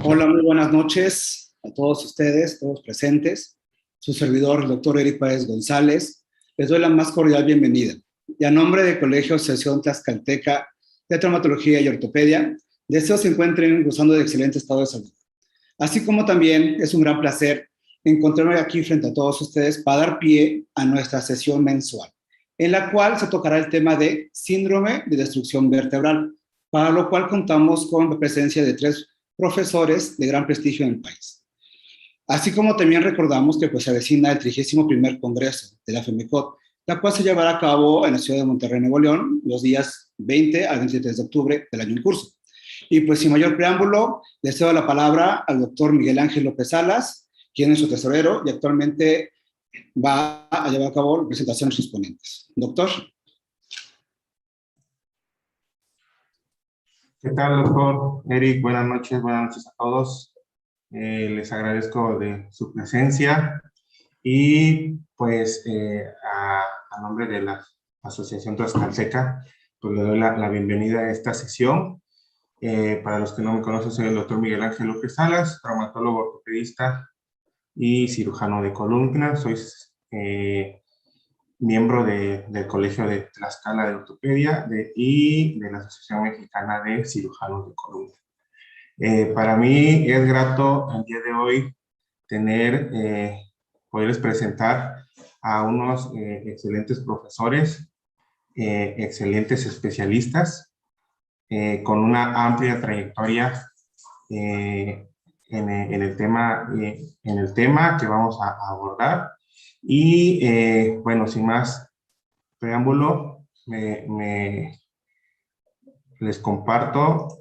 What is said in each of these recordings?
Hola, muy buenas noches a todos ustedes, todos presentes. Su servidor, el doctor Eric Páez González, les doy la más cordial bienvenida. Y a nombre del Colegio Asociación Tlaxcalteca de Traumatología y Ortopedia, deseo se encuentren gozando de excelente estado de salud. Así como también es un gran placer encontrarme aquí frente a todos ustedes para dar pie a nuestra sesión mensual, en la cual se tocará el tema de síndrome de destrucción vertebral, para lo cual contamos con la presencia de 3 profesores de gran prestigio en el país. Así como también recordamos que pues, se avecina el 31º Congreso de la FEMICOT, la cual se llevará a cabo en la ciudad de Monterrey, Nuevo León, los días 20 al 23 de octubre del año en curso. Y pues sin mayor preámbulo, le cedo la palabra al doctor Miguel Ángel López Salas, quien es su tesorero y actualmente va a llevar a cabo la presentación de sus ponentes. Doctor. ¿Qué tal, doctor Eric? Buenas noches a todos. Les agradezco de su presencia y pues a nombre de la Asociación Tlaxcalteca, pues le doy la bienvenida a esta sesión. Para los que no me conocen, soy el doctor Miguel Ángel López Salas, traumatólogo ortopedista y cirujano de columna. Soy miembro del Colegio de Tlaxcala de Ortopedia y de la Asociación Mexicana de Cirujanos de Columna. Para mí es grato el día de hoy poderles presentar a unos excelentes profesores, excelentes especialistas, con una amplia trayectoria en el tema que vamos a abordar. Y bueno, sin más preámbulo, les comparto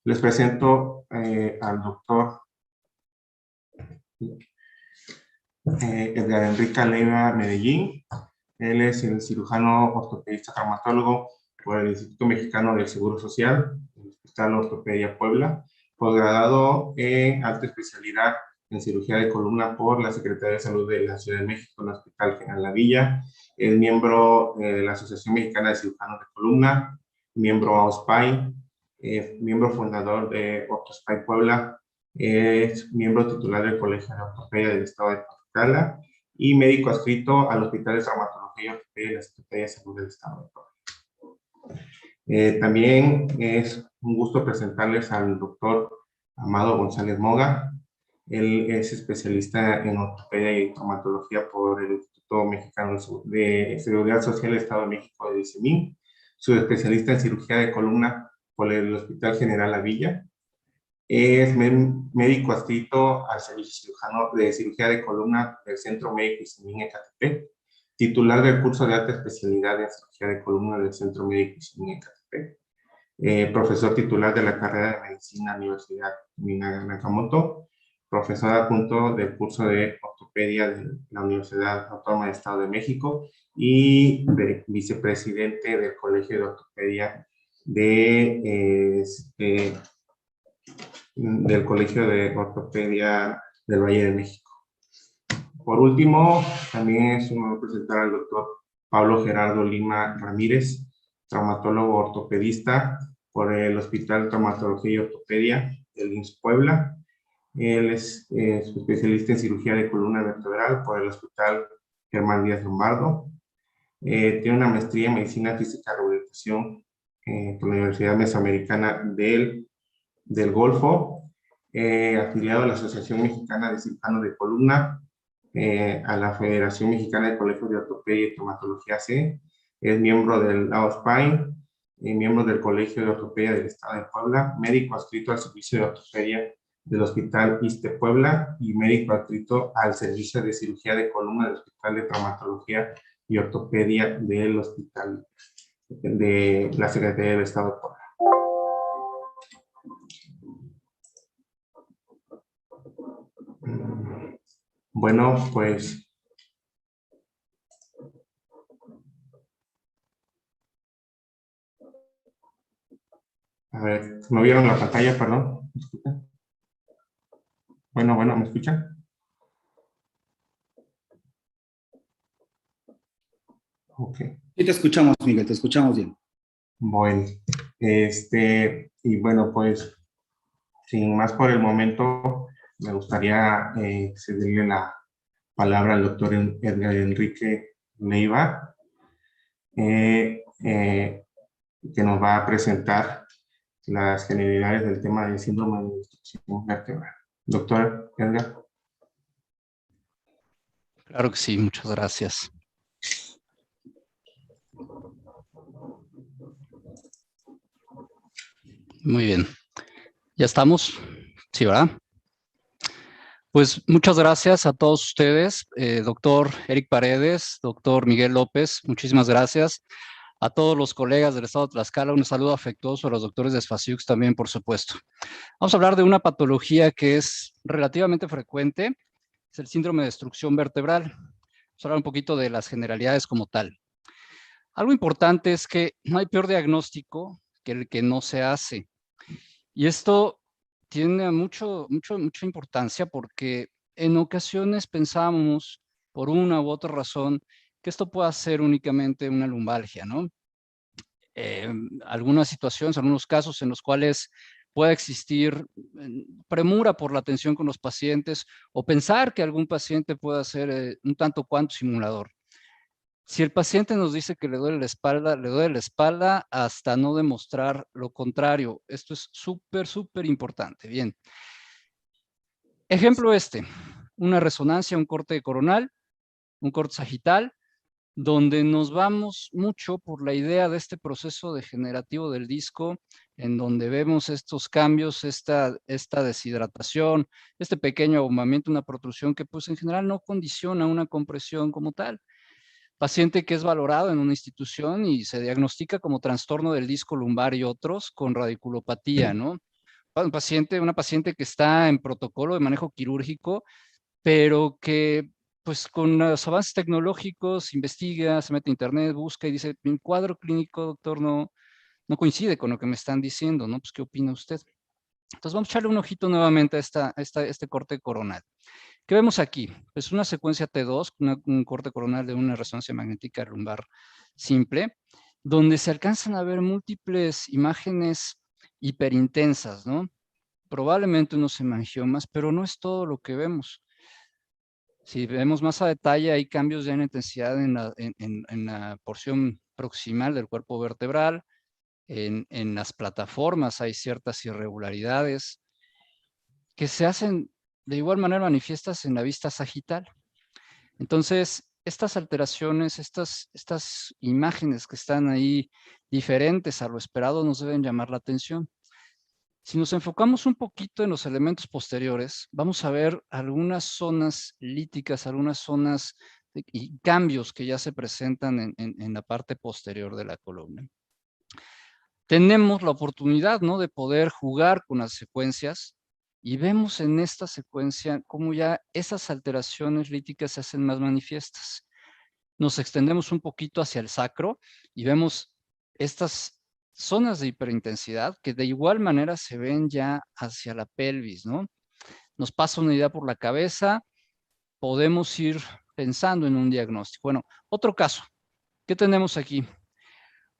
les presento al doctor Edgar Enrique Leiva Medellín. Él es el cirujano ortopedista traumatólogo por el Instituto Mexicano del Seguro Social, el Hospital Ortopedia Puebla, posgraduado en alta especialidad en cirugía de columna por la Secretaría de Salud de la Ciudad de México, en el Hospital General La Villa. Es miembro de la Asociación Mexicana de Cirujanos de Columna, miembro AOSPAI, miembro fundador de OrtoSPAI Puebla, es miembro titular del Colegio de Ortopedia del Estado de Tlaxcala y médico adscrito al Hospital de Traumatología y Ortopedia de la Secretaría de Salud del Estado de Puebla. También es un gusto presentarles al doctor Amado González Moga. Él es especialista en ortopedia y traumatología por el Instituto Mexicano de Seguridad Social del Estado de México de ICEMIN. Subespecialista en cirugía de columna por el Hospital General La Villa. Es médico adscrito al servicio cirujano de cirugía de columna del Centro Médico ICEMIN Ecatepec, titular del curso de alta especialidad en cirugía de columna del Centro Médico ICEMIN Ecatepec, profesor titular de la carrera de medicina Universidad Minaga Nakamoto, profesor adjunto del curso de ortopedia de la Universidad Autónoma del Estado de México y vicepresidente del Colegio de Ortopedia del Colegio de Ortopedia del Valle de México. Por último, también es un honor presentar al doctor Pablo Gerardo Lima Ramírez, traumatólogo ortopedista por el Hospital de Traumatología y Ortopedia del IMSS Puebla. Él es especialista en cirugía de columna vertebral por el Hospital Germán Díaz Lombardo. Tiene una maestría en medicina física y rehabilitación por la Universidad Mesoamericana del Golfo, afiliado a la Asociación Mexicana de Cirujanos de Columna, a la Federación Mexicana de Colegios de Ortopedia y Traumatología C, es miembro del AOSPAI, miembro del Colegio de Ortopedia del Estado de Puebla, médico adscrito al Servicio de Ortopedia del Hospital ISSSTE Puebla y médico adscrito al Servicio de Cirugía de Columna del Hospital de Traumatología y Ortopedia del Hospital de la Secretaría del Estado de Puebla. Bueno, pues a ver, ¿no vieron la pantalla? Perdón. Bueno, ¿me escuchan? Ok. Sí, te escuchamos, Miguel, te escuchamos bien. Bueno, y bueno, pues, sin más por el momento, me gustaría cederle la palabra al doctor Edgar Enrique Leiva, que nos va a presentar las generalidades del tema del síndrome de destrucción vertebral. Doctor Edgar. Claro que sí, muchas gracias. Muy bien. ¿Ya estamos? Sí, ¿verdad? Pues muchas gracias a todos ustedes, doctor Eric Paredes, doctor Miguel López, muchísimas gracias. A todos los colegas del estado de Tlaxcala, un saludo afectuoso a los doctores de SFACIUX también, por supuesto. Vamos a hablar de una patología que es relativamente frecuente, es el síndrome de destrucción vertebral. Vamos a hablar un poquito de las generalidades como tal. Algo importante es que no hay peor diagnóstico que el que no se hace. Y esto tiene mucha importancia porque en ocasiones pensábamos, por una u otra razón, que esto pueda ser únicamente una lumbalgia, ¿no? Algunas situaciones, algunos casos en los cuales pueda existir premura por la atención con los pacientes o pensar que algún paciente pueda ser un tanto cuanto simulador. Si el paciente nos dice que le duele la espalda hasta no demostrar lo contrario. Esto es súper importante. Bien. Ejemplo una resonancia, un corte coronal, un corte sagital, donde nos vamos mucho por la idea de este proceso degenerativo del disco, en donde vemos estos cambios, esta deshidratación, este pequeño ahumamiento, una protrusión que pues en general no condiciona una compresión como tal. Paciente que es valorado en una institución y se diagnostica como trastorno del disco lumbar y otros con radiculopatía, ¿no? Una paciente que está en protocolo de manejo quirúrgico, pero que pues con los avances tecnológicos investiga, se mete a internet, busca y dice, mi cuadro clínico, doctor, no coincide con lo que me están diciendo, ¿no? Pues, ¿qué opina usted? Entonces vamos a echarle un ojito nuevamente a este corte coronal. ¿Qué vemos aquí? Es una secuencia T2, un corte coronal de una resonancia magnética lumbar simple, donde se alcanzan a ver múltiples imágenes hiperintensas, ¿no? Probablemente unos hemangiomas, pero no es todo lo que vemos. Si vemos más a detalle, hay cambios ya en intensidad en la porción proximal del cuerpo vertebral, en las plataformas hay ciertas irregularidades que se hacen de igual manera manifiestas en la vista sagital. Entonces, estas alteraciones, estas imágenes que están ahí diferentes a lo esperado nos deben llamar la atención. Si nos enfocamos un poquito en los elementos posteriores, vamos a ver algunas zonas líticas, algunas zonas y cambios que ya se presentan en la parte posterior de la columna. Tenemos la oportunidad, ¿no?, de poder jugar con las secuencias y vemos en esta secuencia cómo ya esas alteraciones líticas se hacen más manifiestas. Nos extendemos un poquito hacia el sacro y vemos estas zonas de hiperintensidad que de igual manera se ven ya hacia la pelvis, ¿no? Nos pasa una idea por la cabeza, podemos ir pensando en un diagnóstico. Bueno, otro caso, ¿qué tenemos aquí?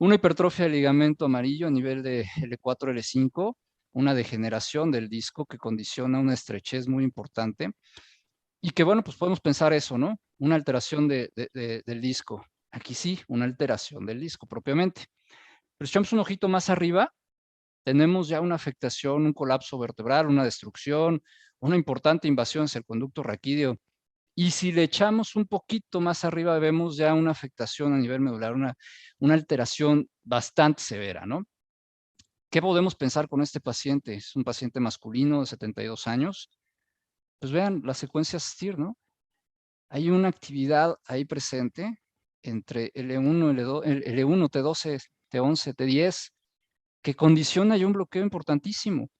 Una hipertrofia del ligamento amarillo a nivel de L4, L5, una degeneración del disco que condiciona una estrechez muy importante y que, bueno, pues podemos pensar eso, ¿no? Una alteración del disco. Aquí sí, una alteración del disco propiamente. Pero si echamos un ojito más arriba, tenemos ya una afectación, un colapso vertebral, una destrucción, una importante invasión hacia el conducto raquídeo. Y si le echamos un poquito más arriba, vemos ya una afectación a nivel medular, una alteración bastante severa, ¿no? ¿Qué podemos pensar con este paciente? Es un paciente masculino de 72 años. Pues vean la secuencia STIR, ¿no? Hay una actividad ahí presente entre L1, L2, L1, T12, T11, T10, que condiciona ya un bloqueo importantísimo.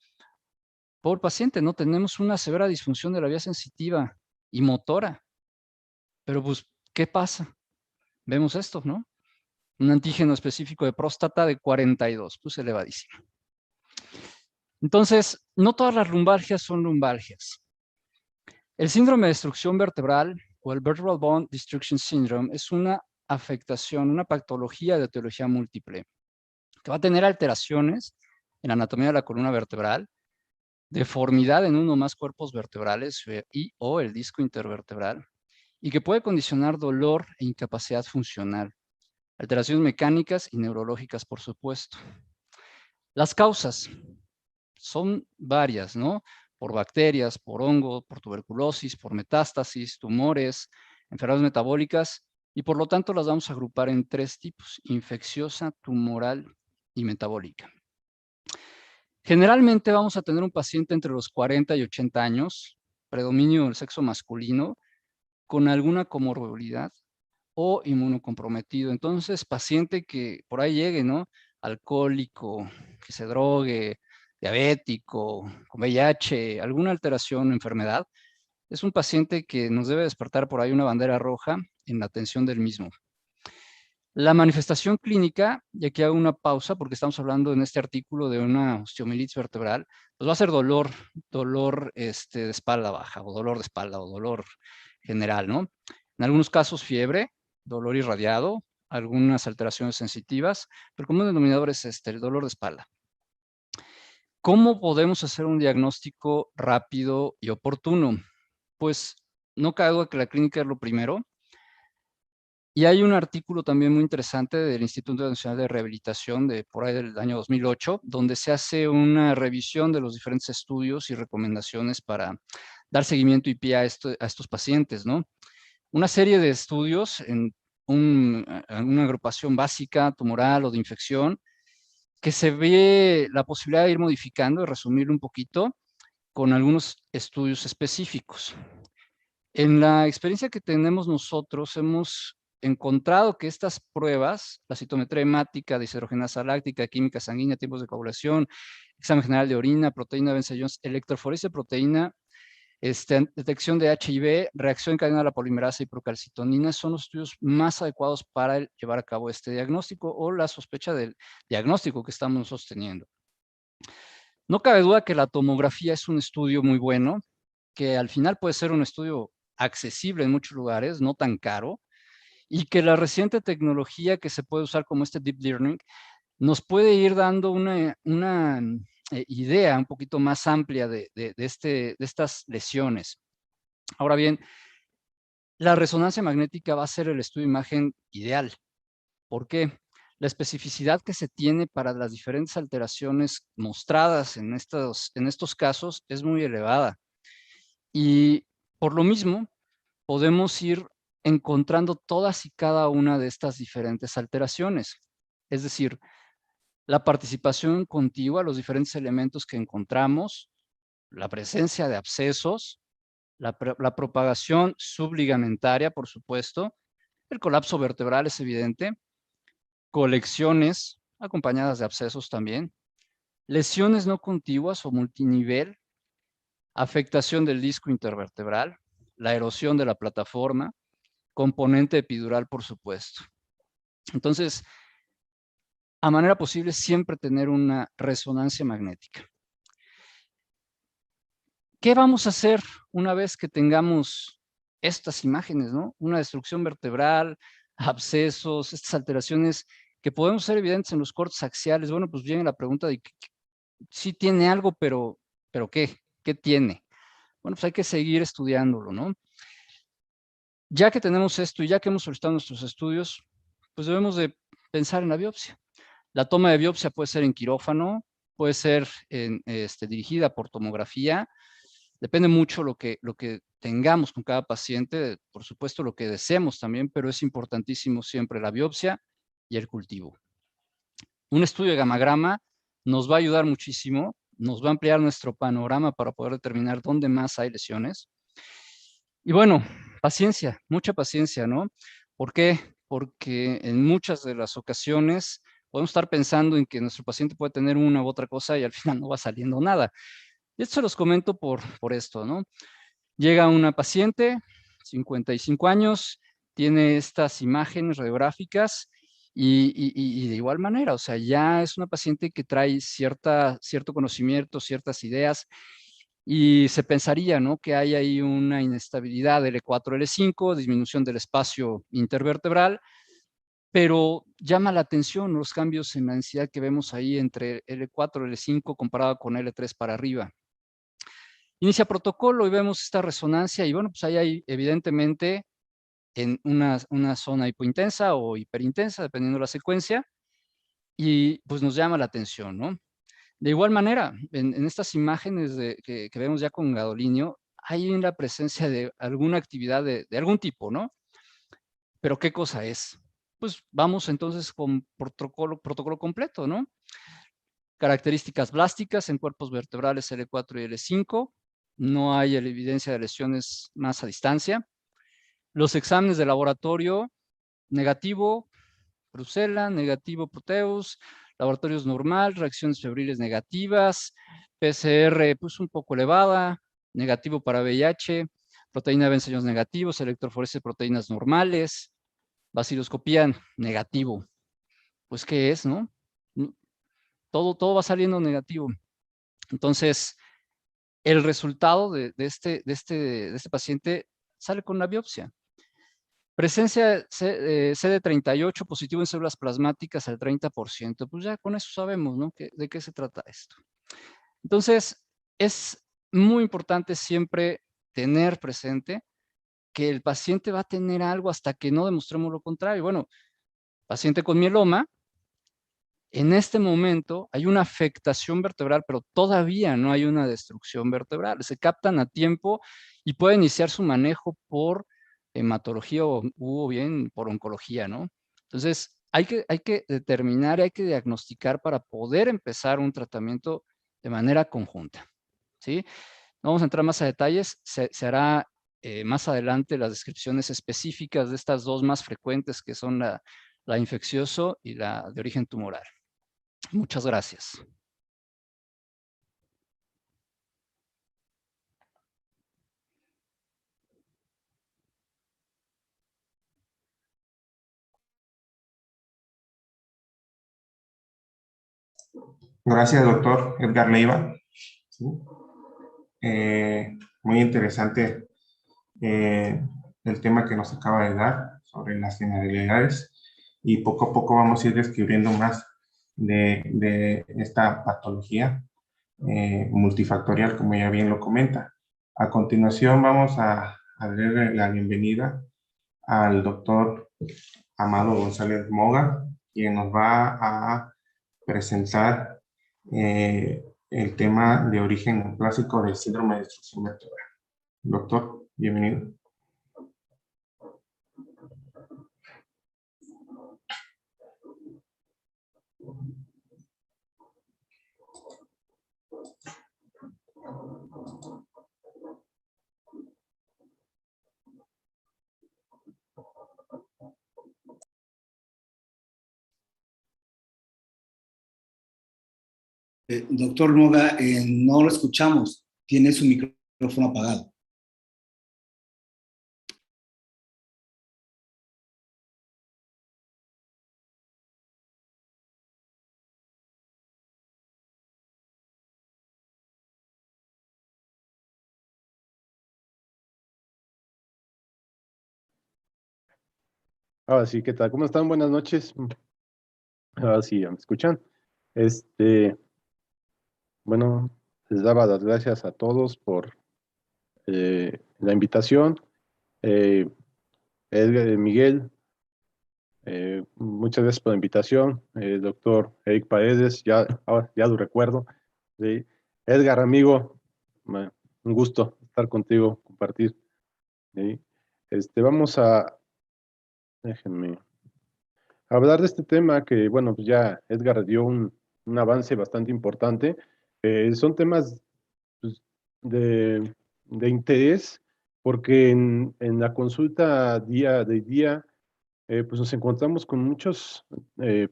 Por paciente, ¿no? Tenemos una severa disfunción de la vía sensitiva y motora. Pero pues, ¿qué pasa? Vemos esto, ¿no? Un antígeno específico de próstata de 42, pues elevadísimo. Entonces, no todas las lumbalgias son lumbalgias. El síndrome de destrucción vertebral o el Vertebral Bone Destruction Syndrome es una afectación, una patología de etiología múltiple que va a tener alteraciones en la anatomía de la columna vertebral, deformidad en uno o más cuerpos vertebrales y o el disco intervertebral, y que puede condicionar dolor e incapacidad funcional, alteraciones mecánicas y neurológicas, por supuesto. Las causas son varias, ¿no? Por bacterias, por hongo, por tuberculosis, por metástasis, tumores, enfermedades metabólicas, y por lo tanto las vamos a agrupar en 3 tipos: infecciosa, tumoral y metabólica. Generalmente vamos a tener un paciente entre los 40 y 80 años, predominio del sexo masculino, con alguna comorbilidad o inmunocomprometido. Entonces, paciente que por ahí llegue, ¿no? Alcohólico, que se drogue, diabético, con VIH, alguna alteración, enfermedad, es un paciente que nos debe despertar por ahí una bandera roja en la atención del mismo. La manifestación clínica, y aquí hago una pausa porque estamos hablando en este artículo de una osteomielitis vertebral, pues va a ser dolor de espalda baja, o dolor de espalda, o dolor general, ¿no? En algunos casos fiebre, dolor irradiado, algunas alteraciones sensitivas, pero como denominador es el dolor de espalda. ¿Cómo podemos hacer un diagnóstico rápido y oportuno? Pues no cabe duda que la clínica es lo primero. Y hay un artículo también muy interesante del Instituto Nacional de Rehabilitación de por ahí del año 2008, donde se hace una revisión de los diferentes estudios y recomendaciones para dar seguimiento y pie a estos pacientes, ¿no? Una serie de estudios en una agrupación básica, tumoral o de infección, que se ve la posibilidad de ir modificando, de resumirlo un poquito, con algunos estudios específicos. En la experiencia que tenemos nosotros, hemos encontrado que estas pruebas, la citometría hemática, deshidrogenasa láctica, química sanguínea, tiempos de coagulación, examen general de orina, proteína de Benson-Jones, electroforesis de proteína, detección de HIV, reacción en cadena de la polimerasa y procalcitonina, son los estudios más adecuados para llevar a cabo este diagnóstico o la sospecha del diagnóstico que estamos sosteniendo. No cabe duda que la tomografía es un estudio muy bueno, que al final puede ser un estudio accesible en muchos lugares, no tan caro, y que la reciente tecnología que se puede usar como Deep Learning nos puede ir dando una idea un poquito más amplia de estas lesiones. Ahora bien, la resonancia magnética va a ser el estudio de imagen ideal. ¿Por qué? La especificidad que se tiene para las diferentes alteraciones mostradas en estos casos es muy elevada. Y por lo mismo, podemos ir encontrando todas y cada una de estas diferentes alteraciones. Es decir, la participación contigua, los diferentes elementos que encontramos, la presencia de abscesos, la propagación subligamentaria, por supuesto, el colapso vertebral es evidente, colecciones acompañadas de abscesos también, lesiones no contiguas o multinivel, afectación del disco intervertebral, la erosión de la plataforma, componente epidural, por supuesto. Entonces, a manera posible, siempre tener una resonancia magnética. ¿Qué vamos a hacer una vez que tengamos estas imágenes, ¿no? Una destrucción vertebral, abscesos, estas alteraciones que podemos ser evidentes en los cortes axiales. Bueno, pues viene la pregunta de sí tiene algo, pero ¿qué? ¿Qué tiene? Bueno, pues hay que seguir estudiándolo, ¿no? Ya que tenemos esto y ya que hemos solicitado nuestros estudios, pues debemos de pensar en la biopsia. La toma de biopsia puede ser en quirófano, puede ser dirigida por tomografía. Depende mucho lo que tengamos con cada paciente, por supuesto lo que deseemos también, pero es importantísimo siempre la biopsia y el cultivo. Un estudio de gamagrama nos va a ayudar muchísimo, nos va a ampliar nuestro panorama para poder determinar dónde más hay lesiones. Y bueno, paciencia, mucha paciencia, ¿no? ¿Por qué? Porque en muchas de las ocasiones podemos estar pensando en que nuestro paciente puede tener una u otra cosa y al final no va saliendo nada. Y esto se los comento por esto, ¿no? Llega una paciente, 55 años, tiene estas imágenes radiográficas y de igual manera, o sea, ya es una paciente que trae cierto conocimiento, ciertas ideas, Y se pensaría, ¿no?, que hay ahí una inestabilidad L4, L5, disminución del espacio intervertebral, pero llama la atención los cambios en la densidad que vemos ahí entre L4 y L5 comparado con L3 para arriba. Inicia protocolo y vemos esta resonancia y bueno, pues ahí hay evidentemente en una zona hipointensa o hiperintensa, dependiendo de la secuencia, y pues nos llama la atención, ¿no? De igual manera, en estas imágenes que vemos ya con gadolinio, hay la presencia de alguna actividad de algún tipo, ¿no? Pero ¿qué cosa es? Pues vamos entonces con protocolo completo, ¿no? Características blásticas en cuerpos vertebrales L4 y L5. No hay evidencia de lesiones más a distancia. Los exámenes de laboratorio, negativo, Brucella, negativo Proteus, laboratorios normal, reacciones febriles negativas, PCR pues un poco elevada, negativo para VIH, proteína de ensayos negativos, electroforesis de proteínas normales, vaciloscopía negativo. Pues, ¿qué es, no? Todo va saliendo negativo. Entonces, el resultado de este paciente sale con una biopsia. Presencia CD38 positivo en células plasmáticas al 30%. Pues ya con eso sabemos, ¿no?, de qué se trata esto. Entonces, es muy importante siempre tener presente que el paciente va a tener algo hasta que no demostremos lo contrario. Bueno, paciente con mieloma, en este momento hay una afectación vertebral, pero todavía no hay una destrucción vertebral. Se captan a tiempo y puede iniciar su manejo por hematología o bien por oncología, ¿no? Entonces, hay que determinar, hay que diagnosticar para poder empezar un tratamiento de manera conjunta, ¿sí? No vamos a entrar más a detalles, se hará más adelante las descripciones específicas de estas dos más frecuentes, que son la infeccioso y la de origen tumoral. Muchas gracias. Gracias, doctor Edgar Leiva. ¿Sí? Muy interesante el tema que nos acaba de dar sobre las generalidades, y poco a poco vamos a ir descubriendo más de esta patología multifactorial, como ya bien lo comenta. A continuación vamos a darle la bienvenida al doctor Amado González Moga, quien nos va a presentar el tema de origen clásico del síndrome de destrucción vertebral. Doctor, bienvenido. Doctor Moga, no lo escuchamos. Tiene su micrófono apagado. Ahora sí, ¿qué tal? ¿Cómo están? Buenas noches. Ahora sí, ¿me escuchan? Bueno, les daba las gracias a todos por la invitación. Miguel, muchas gracias por la invitación. Doctor Eric Paredes, ya lo recuerdo. Sí. Edgar, amigo, un gusto estar contigo, compartir. ¿Sí? Vamos a, déjenme hablar de este tema que, bueno, pues ya Edgar dio un avance bastante importante. Son temas pues, de interés porque en la consulta día de día pues nos encontramos con muchos pues,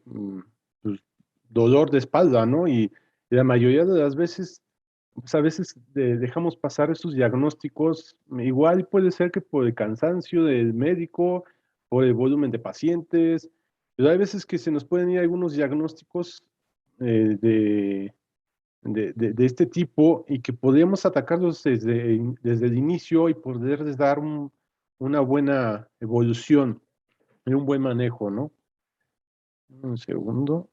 dolor de espalda, ¿no? Y la mayoría de las veces, pues a veces dejamos pasar esos diagnósticos, igual puede ser que por el cansancio del médico, por el volumen de pacientes, pero hay veces que se nos pueden ir algunos diagnósticos de este tipo y que podríamos atacarlos desde el inicio y poderles dar una buena evolución y un buen manejo, ¿no? Un segundo.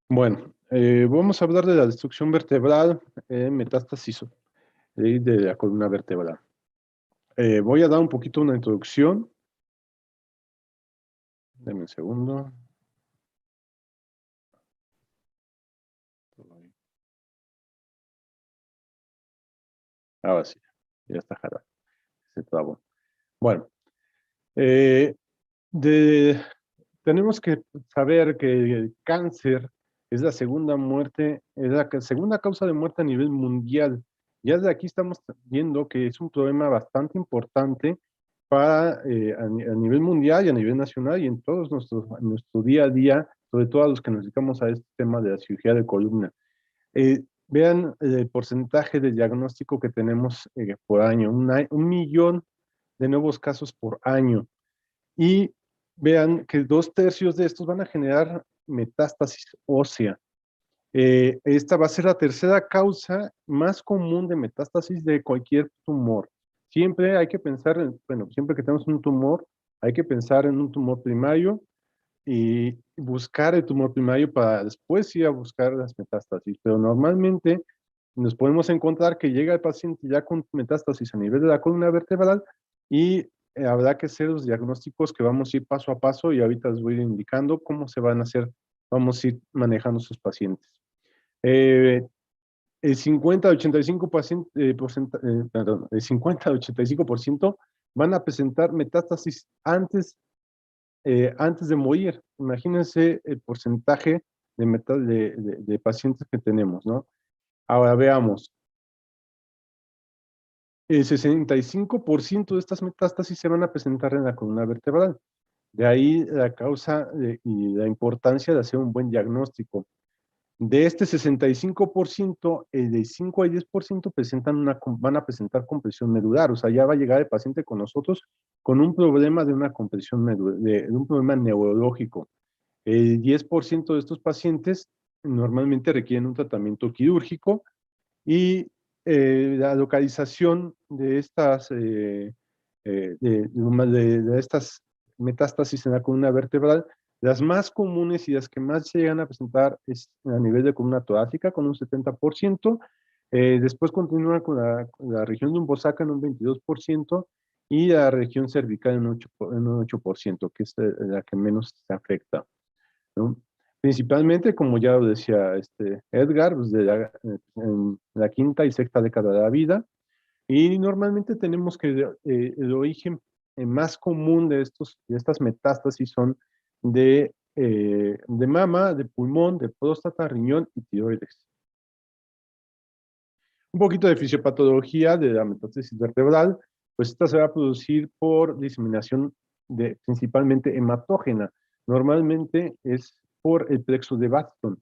Bueno, vamos a hablar de la destrucción vertebral en metástasis de la columna vertebral. Voy a dar un poquito una introducción. Deme un segundo. Ahora sí, ya está jalado. Se trabó. Bueno, tenemos que saber que el cáncer es la segunda muerte, es la segunda causa de muerte a nivel mundial. Ya desde aquí estamos viendo que es un problema bastante importante para, a nivel mundial y a nivel nacional y en todos nuestro día a día, sobre todo a los que nos dedicamos a este tema de la cirugía de columna. Vean el porcentaje de diagnóstico que tenemos por año, 1.000.000 de nuevos casos por año. Y vean que 2/3 de estos van a generar metástasis ósea. Esta va a ser la tercera causa más común de metástasis de cualquier tumor. Siempre hay que pensar, bueno, siempre que tenemos un tumor, hay que pensar en un tumor primario y buscar el tumor primario para después ir a buscar las metástasis. Pero normalmente nos podemos encontrar que llega el paciente ya con metástasis a nivel de la columna vertebral y habrá que hacer los diagnósticos que vamos a ir paso a paso y ahorita les voy a ir indicando cómo se van a hacer, vamos a ir manejando sus pacientes. El 50 al 85%, perdón, el 50 al 85% van a presentar metástasis antes de morir. Imagínense el porcentaje de pacientes que tenemos, ¿no? Ahora veamos. El 65% de estas metástasis se van a presentar en la columna vertebral. De ahí la causa y la importancia de hacer un buen diagnóstico. De este 65%, el de 5 al 10% van a presentar compresión medular. O sea, ya va a llegar el paciente con nosotros con un problema de una compresión medular, de un problema neurológico. El 10% de estos pacientes normalmente requieren un tratamiento quirúrgico y la localización de estas, de estas metástasis en la columna vertebral, las más comunes y las que más se llegan a presentar es a nivel de columna torácica con un 70%, después continúa con la región lumbosaca en un 22% y la región cervical en un 8%, que es la que menos se afecta, ¿no? Principalmente, como ya lo decía Edgar, pues en la quinta y sexta década de la vida, y normalmente tenemos que el origen más común de estas metástasis son de mama, de pulmón, de próstata, riñón y tiroides. Un poquito de fisiopatología de la metástasis vertebral, pues esta se va a producir por diseminación principalmente hematógena. Normalmente es por el plexo de Batson,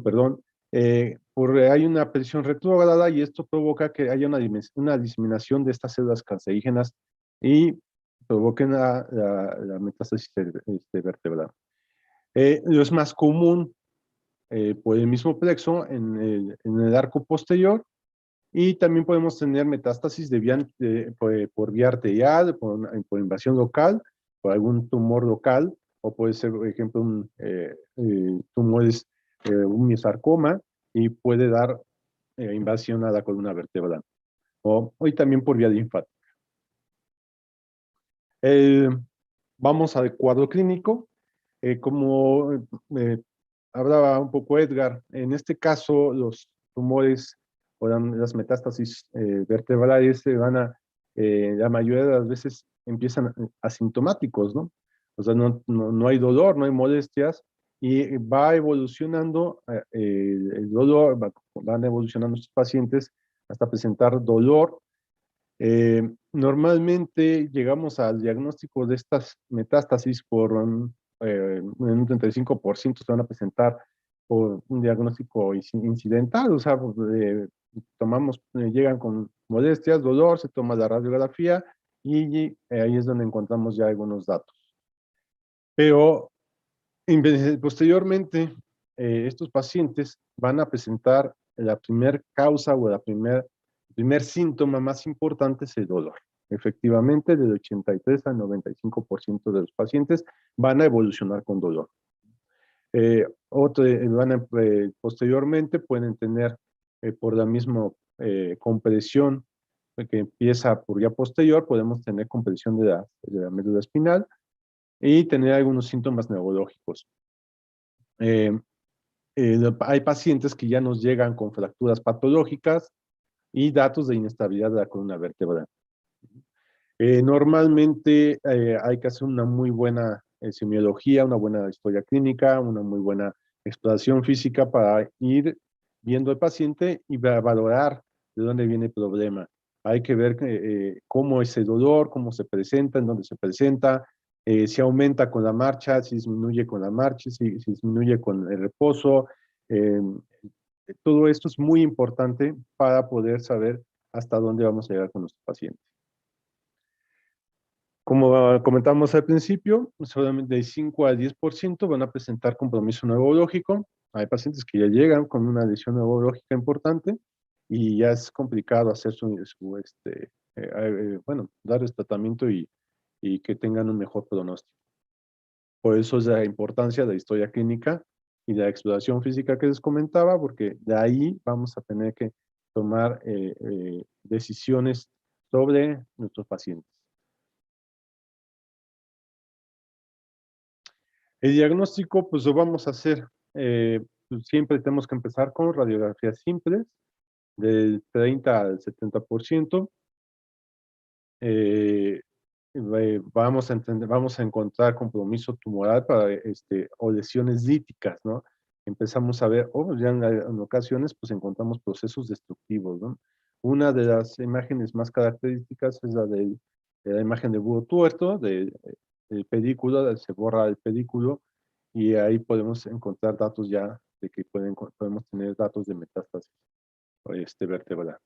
perdón. Hay una presión retrógrada y esto provoca que haya una diseminación de estas células cancerígenas y provoquen la metástasis vertebral. Lo es más común por el mismo plexo en el arco posterior, y también podemos tener metástasis por vía arterial, por invasión local, por algún tumor local, o puede ser, por ejemplo, un miosarcoma, y puede dar invasión a la columna vertebral. Y también por vía linfática. Vamos al cuadro clínico. Como hablaba un poco Edgar, en este caso los tumores o las metástasis vertebrales la mayoría de las veces empiezan asintomáticos, ¿no? O sea, no hay dolor, no hay molestias, y va evolucionando el dolor, van evolucionando estos pacientes hasta presentar dolor. Normalmente llegamos al diagnóstico de estas metástasis en un 35% se van a presentar por un diagnóstico incidental, o sea, llegan con molestias, dolor, se toma la radiografía y ahí es donde encontramos ya algunos datos. Pero posteriormente estos pacientes van a presentar la primera causa o el primer síntoma más importante es el dolor. Efectivamente, del 83 al 95% de los pacientes van a evolucionar con dolor. Posteriormente pueden tener por la misma compresión que empieza por vía posterior, podemos tener compresión de la médula espinal y tener algunos síntomas neurológicos. Hay pacientes que ya nos llegan con fracturas patológicas y datos de inestabilidad de la columna vertebral. Normalmente hay que hacer una muy buena semiología, una buena historia clínica, una muy buena exploración física para ir viendo al paciente y valorar de dónde viene el problema. Hay que ver cómo es el dolor, cómo se presenta, en dónde se presenta, si aumenta con la marcha, si disminuye con la marcha, si disminuye con el reposo. Todo esto es muy importante para poder saber hasta dónde vamos a llegar con nuestros pacientes. Como comentamos al principio, solamente del 5 al 10% van a presentar compromiso neurológico. Hay pacientes que ya llegan con una lesión neurológica importante y ya es complicado hacer darles tratamiento y que tengan un mejor pronóstico. Por eso es la importancia de la historia clínica y de la exploración física que les comentaba, porque de ahí vamos a tener que tomar decisiones sobre nuestros pacientes. El diagnóstico, pues lo vamos a hacer, siempre tenemos que empezar con radiografías simples, del 30 al 70%. Vamos a encontrar compromiso tumoral o lesiones líticas, ¿no? Empezamos a ver, ya en ocasiones, pues encontramos procesos destructivos, ¿no? Una de las imágenes más características es de la imagen de búho tuerto, del pedículo, se borra el pedículo, y ahí podemos encontrar datos ya de que podemos tener datos de metástasis vertebral.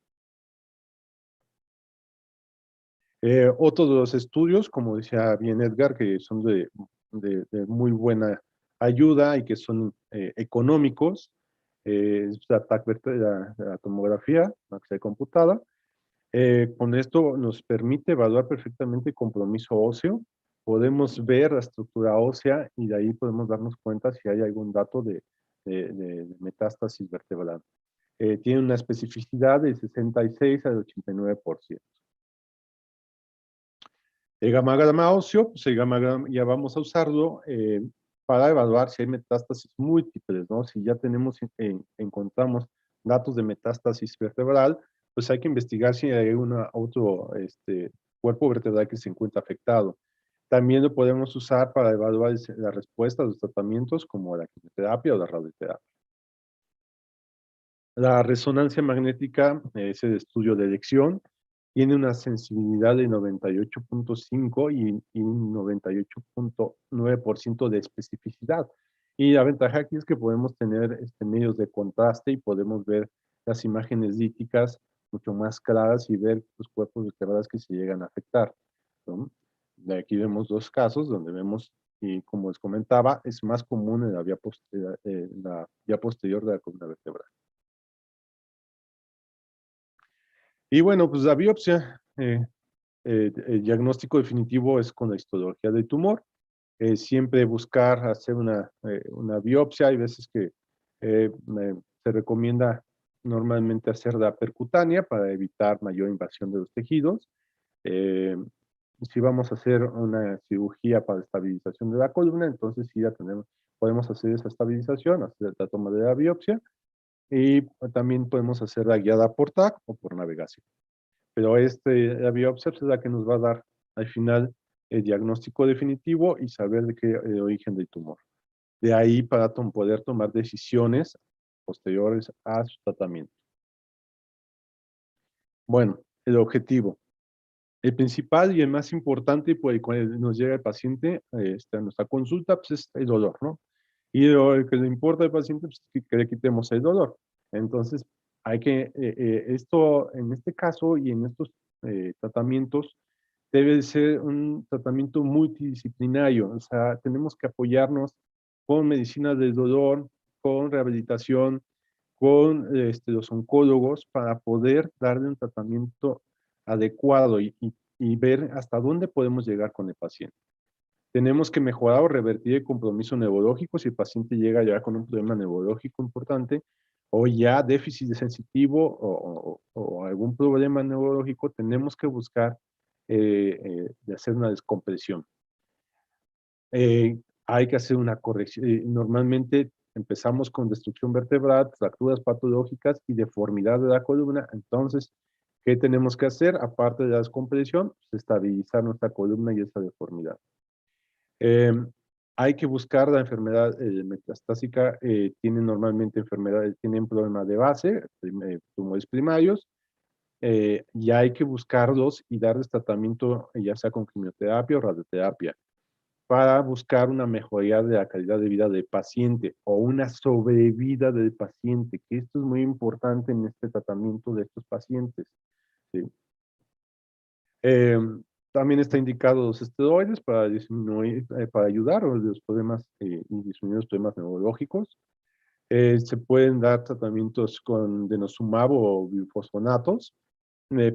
Otro de los estudios, como decía bien Edgar, que son de muy buena ayuda y que son económicos, es la tomografía, la que computada. Con esto nos permite evaluar perfectamente el compromiso óseo. Podemos ver la estructura ósea y de ahí podemos darnos cuenta si hay algún dato de metástasis vertebral. Tiene una especificidad de 66 al 89%. El gamma óseo, pues el gamma ya vamos a usarlo para evaluar si hay metástasis múltiples, ¿no? Si ya encontramos datos de metástasis vertebral, pues hay que investigar si hay otro cuerpo vertebral que se encuentra afectado. También lo podemos usar para evaluar la respuesta a los tratamientos como la quimioterapia o la radioterapia. La resonancia magnética es el estudio de elección. Tiene una sensibilidad de 98.5 y 98.9% de especificidad. Y la ventaja aquí es que podemos tener medios de contraste y podemos ver las imágenes líticas mucho más claras y ver los cuerpos vertebrales que se llegan a afectar, ¿no? De aquí vemos dos casos donde vemos, y como les comentaba, es más común en la vía posterior de la columna vertebral. Y bueno, pues la biopsia, el diagnóstico definitivo es con la histología del tumor. Siempre buscar hacer una biopsia. Hay veces que se recomienda normalmente hacer la percutánea para evitar mayor invasión de los tejidos. Si vamos a hacer una cirugía para estabilización de la columna, entonces sí ya podemos hacer esa estabilización, hacer la toma de la biopsia, y también podemos hacer la guiada por TAC o por navegación. Pero la biopsia es la que nos va a dar al final el diagnóstico definitivo y saber de qué origen del tumor. De ahí para poder tomar decisiones posteriores a su tratamiento. Bueno, el objetivo. El principal y el más importante por el cual nos llega el paciente a nuestra consulta, pues es el dolor, ¿no? Y lo que le importa al paciente pues, es que le quitemos el dolor. Entonces, hay que, en este caso y en estos tratamientos, debe ser un tratamiento multidisciplinario. O sea, tenemos que apoyarnos con medicina del dolor, con rehabilitación, con los oncólogos para poder darle un tratamiento adecuado y ver hasta dónde podemos llegar con el paciente. Tenemos que mejorar o revertir el compromiso neurológico si el paciente llega ya con un problema neurológico importante o ya déficit sensitivo o algún problema neurológico, tenemos que buscar de hacer una descompresión. Hay que hacer una corrección. Normalmente empezamos con destrucción vertebral, fracturas patológicas y deformidad de la columna. Entonces, ¿qué tenemos que hacer? Aparte de la descompresión, pues, estabilizar nuestra columna y esa deformidad. Hay que buscar la enfermedad metastásica. Tienen normalmente enfermedades, tienen problemas de base, tumores primarios, y hay que buscarlos y darles tratamiento, ya sea con quimioterapia o radioterapia, para buscar una mejoría de la calidad de vida del paciente o una sobrevida del paciente, que esto es muy importante en este tratamiento de estos pacientes. ¿Sí? También está indicado los esteroides para disminuir, para ayudar a los problemas y disminuir los problemas neurológicos. Se pueden dar tratamientos con denosumab o bifosfonatos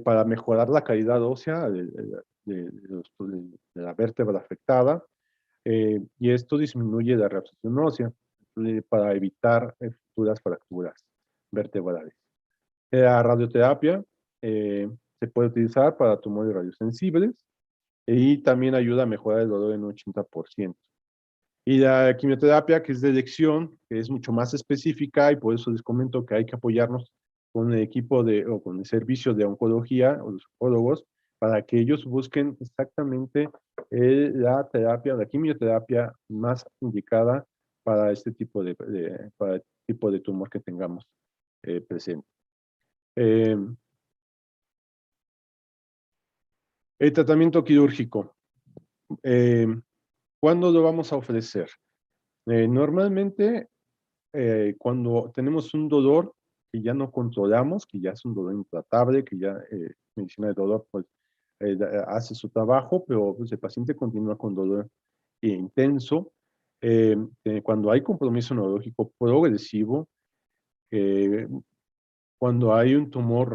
para mejorar la calidad ósea de la vértebra afectada. Y esto disminuye la reabsorción ósea para evitar futuras fracturas vertebrales. La radioterapia se puede utilizar para tumores radiosensibles y también ayuda a mejorar el dolor en un 80%. Y la quimioterapia, que es de elección, que es mucho más específica, y por eso les comento que hay que apoyarnos con el equipo o con el servicio de oncología o los oncólogos para que ellos busquen exactamente la terapia, la quimioterapia más indicada para este tipo para el tipo de tumor que tengamos presente. El tratamiento quirúrgico. ¿Cuándo lo vamos a ofrecer? Normalmente, cuando tenemos un dolor que ya no controlamos, que ya es un dolor intratable, que ya medicina de dolor pues, hace su trabajo, pero pues, el paciente continúa con dolor intenso. Cuando hay compromiso neurológico progresivo, cuando hay un tumor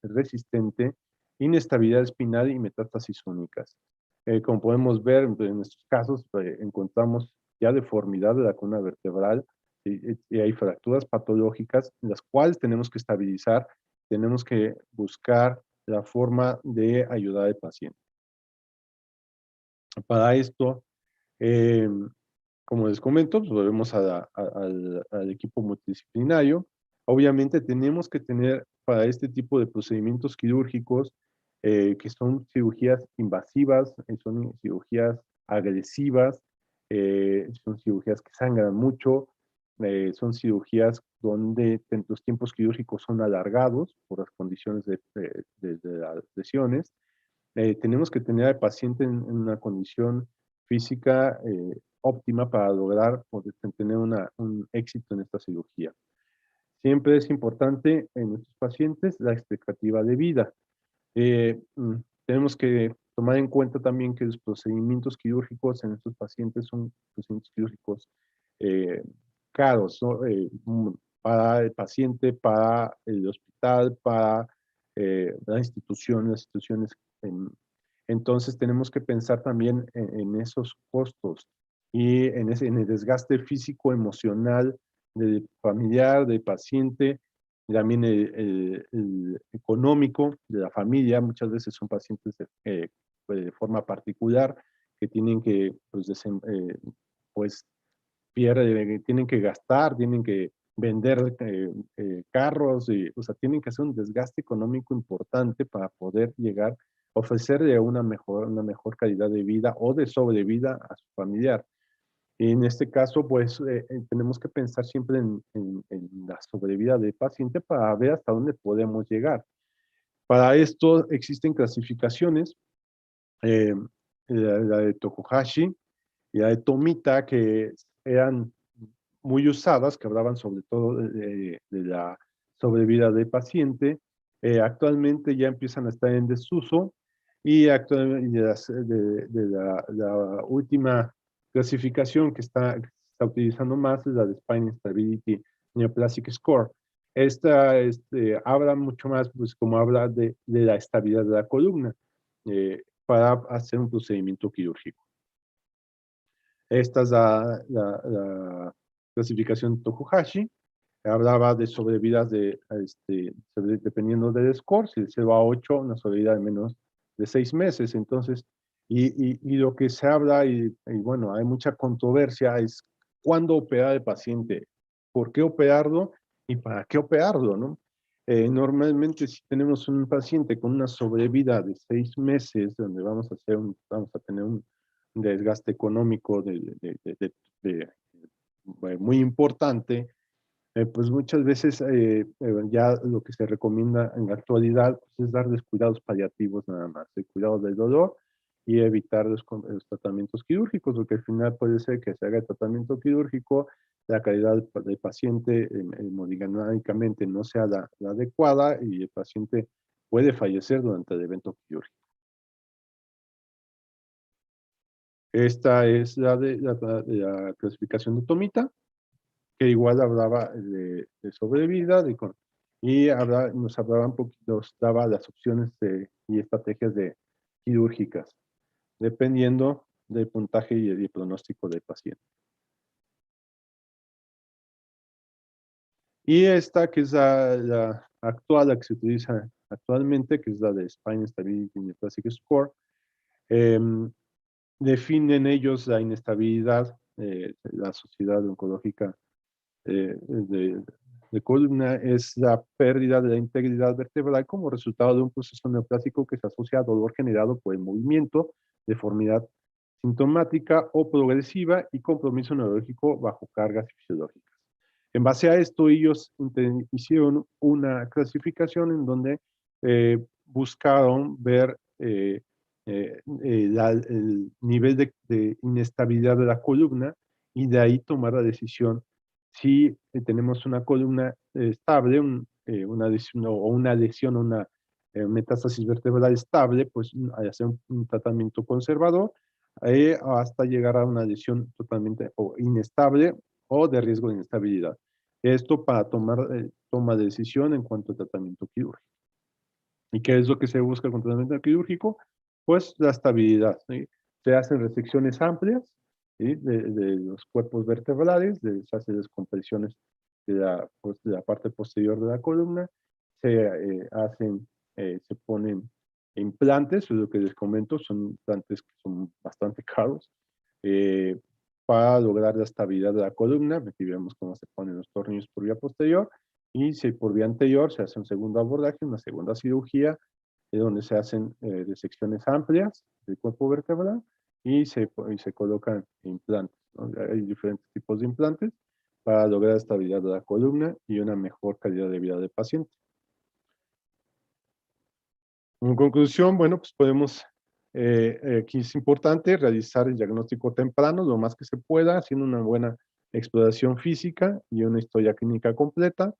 resistente, inestabilidad espinal y metástasis únicas. Como podemos ver en estos casos, encontramos ya deformidad de la columna vertebral y hay fracturas patológicas, las cuales tenemos que estabilizar, tenemos que buscar la forma de ayudar al paciente. Para esto, como les comento, pues volvemos al equipo multidisciplinario. Obviamente tenemos que tener para este tipo de procedimientos quirúrgicos, que son cirugías invasivas, son cirugías agresivas, son cirugías que sangran mucho, son cirugías donde los tiempos quirúrgicos son alargados por las condiciones de las lesiones. Tenemos que tener al paciente en una condición física óptima para lograr tener un éxito en esta cirugía. Siempre es importante en nuestros pacientes la expectativa de vida. Tenemos que tomar en cuenta también que los procedimientos quirúrgicos en estos pacientes son procedimientos quirúrgicos caros, ¿no? Para el paciente, para el hospital, para las instituciones. Entonces tenemos que pensar también en esos costos y en el desgaste físico, emocional, del familiar, del paciente, y también el económico de la familia. Muchas veces son pacientes de forma particular que tienen que, pues tienen que gastar, tienen que vender carros, o sea, tienen que hacer un desgaste económico importante para poder llegar a ofrecerle una mejor calidad de vida o de sobrevida a su familiar. Y en este caso, pues, tenemos que pensar siempre en la sobrevida del paciente para ver hasta dónde podemos llegar. Para esto existen clasificaciones, eh, la de Tokuhashi y la de Tomita, que eran muy usadas, que hablaban sobre todo de la sobrevida del paciente. Actualmente ya empiezan a estar en desuso y actualmente la última clasificación que está está utilizando más es la de Spine Stability Neoplastic Score. Esta habla mucho más, pues como habla de la estabilidad de la columna para hacer un procedimiento quirúrgico. Esta es la clasificación Tokuhashi. Hablaba de sobrevidas dependiendo del score, si de 0 a 8, una sobrevida de menos de 6 meses. Entonces, y lo que se habla, y bueno, hay mucha controversia, es cuándo operar al paciente, por qué operarlo y para qué operarlo, ¿no? Normalmente, si tenemos un paciente con una sobrevida de 6 meses, donde vamos a tener un desgaste económico muy importante, pues muchas veces ya lo que se recomienda en la actualidad pues es darles cuidados paliativos nada más, el cuidado del dolor y evitar los tratamientos quirúrgicos, porque al final puede ser que se haga el tratamiento quirúrgico, la calidad del paciente hemodinámicamente no sea la adecuada y el paciente puede fallecer durante el evento quirúrgico. Esta es la clasificación de Tomita, que igual hablaba de sobrevida, y nos hablaba un poquito, nos daba las opciones y estrategias quirúrgicas, dependiendo del puntaje y el pronóstico del paciente. Y esta, que es la actual, la que se utiliza actualmente, que es la de Spine Stability Neoplastic Score, definen ellos la inestabilidad, la Sociedad Oncológica de columna es la pérdida de la integridad vertebral como resultado de un proceso neoplásico que se asocia a dolor generado por el movimiento, deformidad sintomática o progresiva y compromiso neurológico bajo cargas fisiológicas. En base a esto, ellos hicieron una clasificación en donde buscaron ver el nivel de inestabilidad de la columna y de ahí tomar la decisión si tenemos una columna estable, una lesión, una metástasis vertebral estable, pues hacer un tratamiento conservador hasta llegar a una lesión totalmente inestable o de riesgo de inestabilidad. Esto para toma de decisión en cuanto al tratamiento quirúrgico. ¿Y qué es lo que se busca con tratamiento quirúrgico? Pues la estabilidad, ¿sí? Se hacen resecciones amplias, ¿sí? de los cuerpos vertebrales, se hacen descompresiones de la parte posterior de la columna, se ponen implantes, es lo que les comento, son implantes que son bastante caros, para lograr la estabilidad de la columna. Aquí vemos cómo se ponen los tornillos por vía posterior, y si por vía anterior se hace un segundo abordaje, una segunda cirugía, donde se hacen disecciones amplias del cuerpo vertebral y se colocan implantes, ¿no? Hay diferentes tipos de implantes para lograr estabilidad de la columna y una mejor calidad de vida del paciente. En conclusión, bueno, pues podemos, aquí es importante realizar el diagnóstico temprano, lo más que se pueda, haciendo una buena exploración física y una historia clínica completa.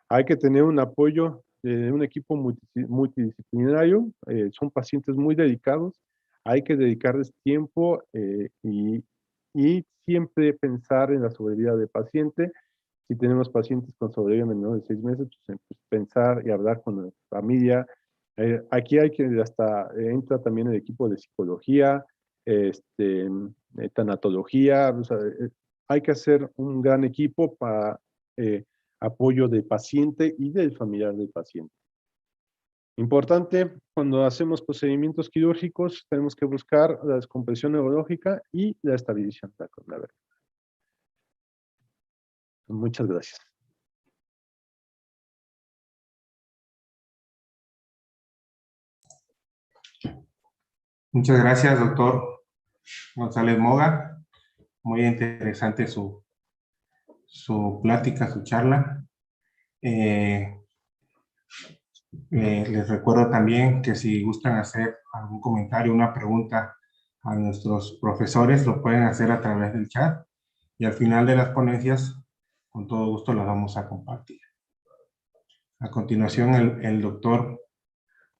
Hay que tener un apoyo de un equipo multidisciplinario, son pacientes muy dedicados, hay que dedicarles tiempo y siempre pensar en la sobrevida del paciente. Si tenemos pacientes con sobrevida menor de 6 meses, pues pensar y hablar con la familia. Aquí entra también el equipo de psicología, tanatología, o sea, hay que hacer un gran equipo para apoyo del paciente y del familiar del paciente. Importante, cuando hacemos procedimientos quirúrgicos, tenemos que buscar la descompresión neurológica y la estabilización de la columna vertebral. Muchas gracias. Muchas gracias, doctor González Moga. Muy interesante su plática, su charla. Les recuerdo también que si gustan hacer algún comentario, una pregunta a nuestros profesores, lo pueden hacer a través del chat y al final de las ponencias, con todo gusto las vamos a compartir. A continuación, el doctor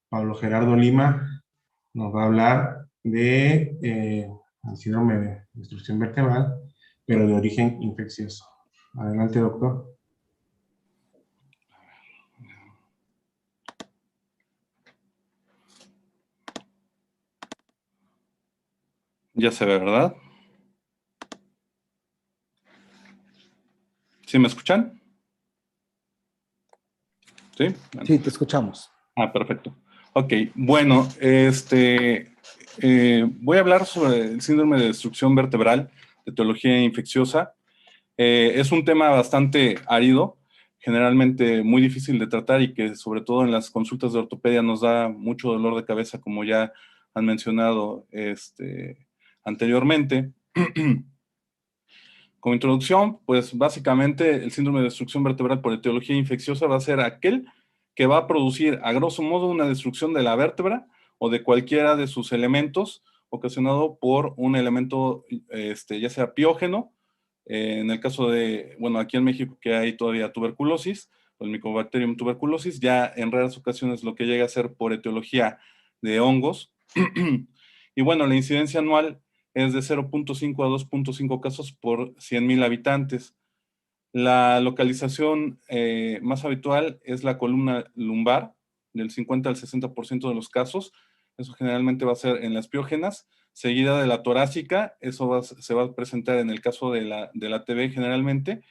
Pablo Gerardo Lima nos va a hablar de el síndrome de destrucción vertebral pero de origen infeccioso. Adelante, doctor. Ya se ve, ¿verdad? ¿Sí me escuchan? ¿Sí? Sí, te escuchamos. Ah, perfecto. Ok, bueno, voy a hablar sobre el síndrome de destrucción vertebral de etiología infecciosa. Es un tema bastante árido, generalmente muy difícil de tratar y que sobre todo en las consultas de ortopedia nos da mucho dolor de cabeza, como ya han mencionado anteriormente. Como introducción, pues básicamente el síndrome de destrucción vertebral por etiología infecciosa va a ser aquel que va a producir a grosso modo una destrucción de la vértebra o de cualquiera de sus elementos ocasionado por un elemento ya sea piógeno, en el caso de, bueno, aquí en México que hay todavía tuberculosis, el Mycobacterium tuberculosis, ya en raras ocasiones lo que llega a ser por etiología de hongos. Y bueno, la incidencia anual es de 0.5 a 2.5 casos por 100,000 habitantes. La localización más habitual es la columna lumbar, del 50 al 60% de los casos. Eso generalmente va a ser en las piógenas, seguida de la torácica. Eso se va a presentar en el caso de la TB generalmente.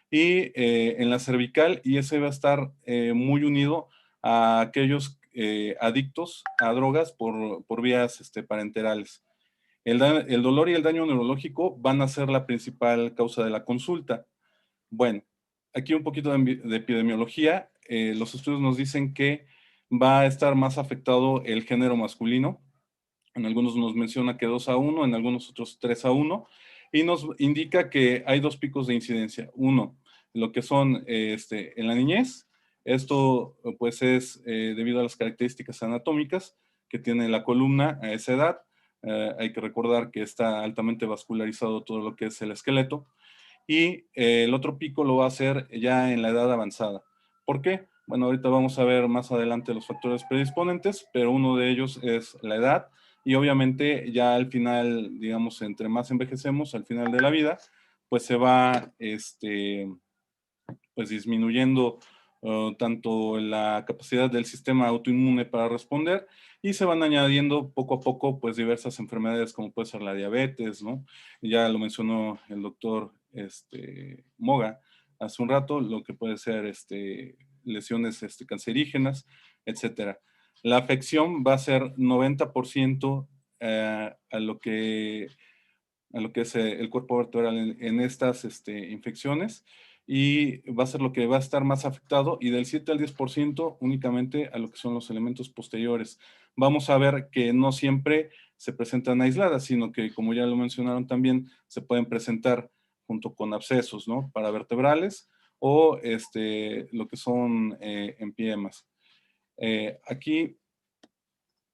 Y en la cervical, y ese va a estar muy unido a aquellos adictos a drogas por vías parenterales. El dolor y el daño neurológico van a ser la principal causa de la consulta. Bueno, aquí un poquito de epidemiología. Los estudios nos dicen que va a estar más afectado el género masculino. En algunos nos menciona que 2:1, en algunos otros 3:1, y nos indica que hay dos picos de incidencia. Uno, lo que son en la niñez. Esto pues es debido a las características anatómicas que tiene la columna a esa edad. Hay que recordar que está altamente vascularizado todo lo que es el esqueleto. Y el otro pico lo va a hacer ya en la edad avanzada. ¿Por qué? Bueno, ahorita vamos a ver más adelante los factores predisponentes, pero uno de ellos es la edad y obviamente ya al final, digamos, entre más envejecemos, al final de la vida, pues se va pues disminuyendo tanto la capacidad del sistema autoinmune para responder y se van añadiendo poco a poco pues diversas enfermedades como puede ser la diabetes, ¿no? Ya lo mencionó el doctor Moga hace un rato, lo que puede ser lesiones cancerígenas, etcétera. La afección va a ser 90% a lo que es el cuerpo vertebral en estas infecciones y va a ser lo que va a estar más afectado y del 7 al 10% únicamente a lo que son los elementos posteriores. Vamos a ver que no siempre se presentan aisladas, sino que como ya lo mencionaron también, se pueden presentar junto con abscesos, ¿no? Paravertebrales o lo que son empiemas. Aquí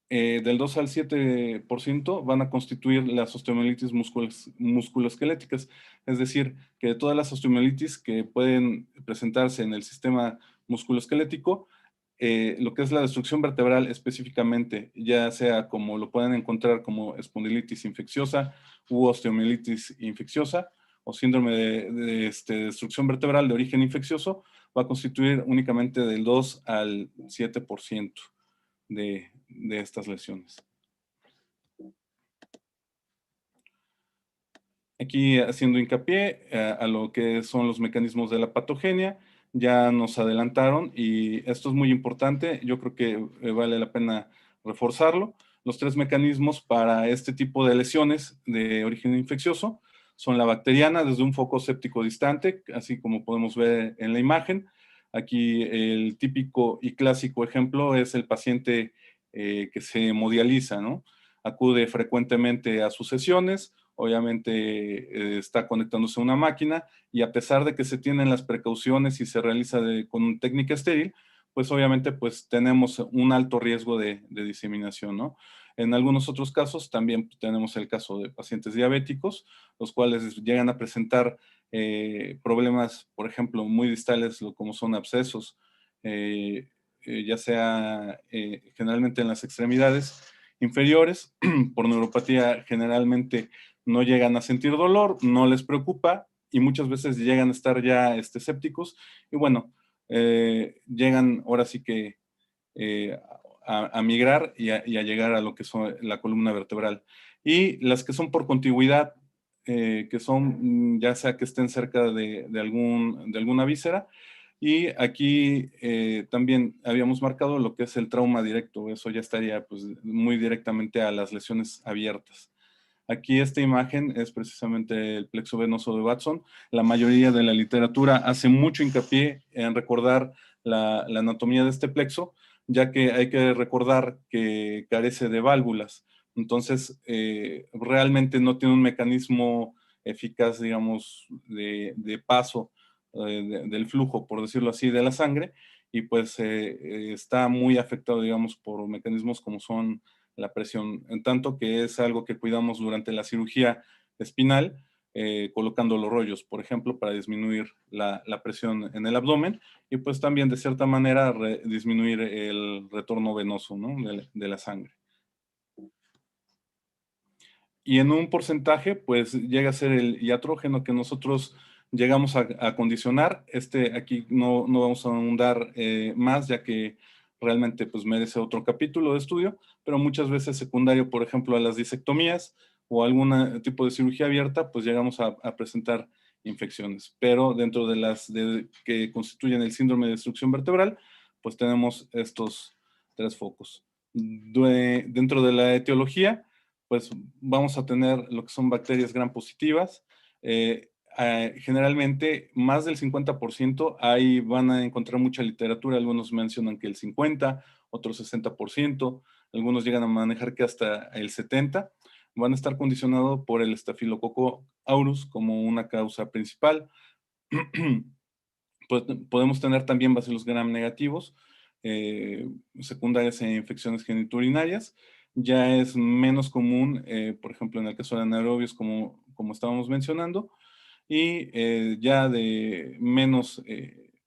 del 2 al 7% van a constituir las osteomielitis musculoesqueléticas, es decir, que de todas las osteomielitis que pueden presentarse en el sistema musculoesquelético, lo que es la destrucción vertebral específicamente, ya sea como lo pueden encontrar como espondilitis infecciosa u osteomielitis infecciosa o síndrome de destrucción vertebral de origen infeccioso, va a constituir únicamente del 2 al 7% de estas lesiones. Aquí haciendo hincapié a lo que son los mecanismos de la patogenia, ya nos adelantaron y esto es muy importante, yo creo que vale la pena reforzarlo. Los tres mecanismos para este tipo de lesiones de origen infeccioso son la bacteriana desde un foco séptico distante, así como podemos ver en la imagen. Aquí el típico y clásico ejemplo es el paciente que se hemodializa, ¿no? Acude frecuentemente a sus sesiones, obviamente está conectándose a una máquina y a pesar de que se tienen las precauciones y se realiza con técnica estéril, pues obviamente pues tenemos un alto riesgo de diseminación, ¿no? En algunos otros casos también tenemos el caso de pacientes diabéticos, los cuales llegan a presentar problemas, por ejemplo, muy distales, como son abscesos, ya sea generalmente en las extremidades inferiores, por neuropatía generalmente no llegan a sentir dolor, no les preocupa y muchas veces llegan a estar ya escépticos y bueno, llegan ahora sí que a migrar y a llegar a lo que son la columna vertebral. Y las que son por contigüidad, que son ya sea que estén cerca de alguna víscera, y aquí también habíamos marcado lo que es el trauma directo, eso ya estaría pues, muy directamente a las lesiones abiertas. Aquí esta imagen es precisamente el plexo venoso de Watson. La mayoría de la literatura hace mucho hincapié en recordar la anatomía de este plexo, ya que hay que recordar que carece de válvulas. Entonces, realmente no tiene un mecanismo eficaz, digamos, de paso del flujo, por decirlo así, de la sangre, y pues está muy afectado, digamos, por mecanismos como son la presión, en tanto que es algo que cuidamos durante la cirugía espinal, colocando los rollos, por ejemplo, para disminuir la presión en el abdomen y pues también de cierta manera disminuir el retorno venoso, ¿no? de la sangre. Y en un porcentaje, pues llega a ser el iatrógeno que nosotros llegamos a condicionar. Aquí no vamos a ahondar más, ya que realmente pues merece otro capítulo de estudio, pero muchas veces secundario, por ejemplo, a las disectomías o algún tipo de cirugía abierta, pues llegamos a presentar infecciones. Pero dentro de las que constituyen el síndrome de destrucción vertebral, pues tenemos estos 3 focos. Dentro de la etiología, pues vamos a tener lo que son bacterias gram positivas. Generalmente más del 50%, ahí van a encontrar mucha literatura, algunos mencionan que el 50%, otros 60%, algunos llegan a manejar que hasta el 70%, van a estar condicionados por el Staphylococcus aureus como una causa principal. Pues, podemos tener también bacilos gram negativos, secundarias e infecciones genitourinarias. Ya es menos común, por ejemplo, en el caso de anaerobios, como estábamos mencionando, y ya de menos,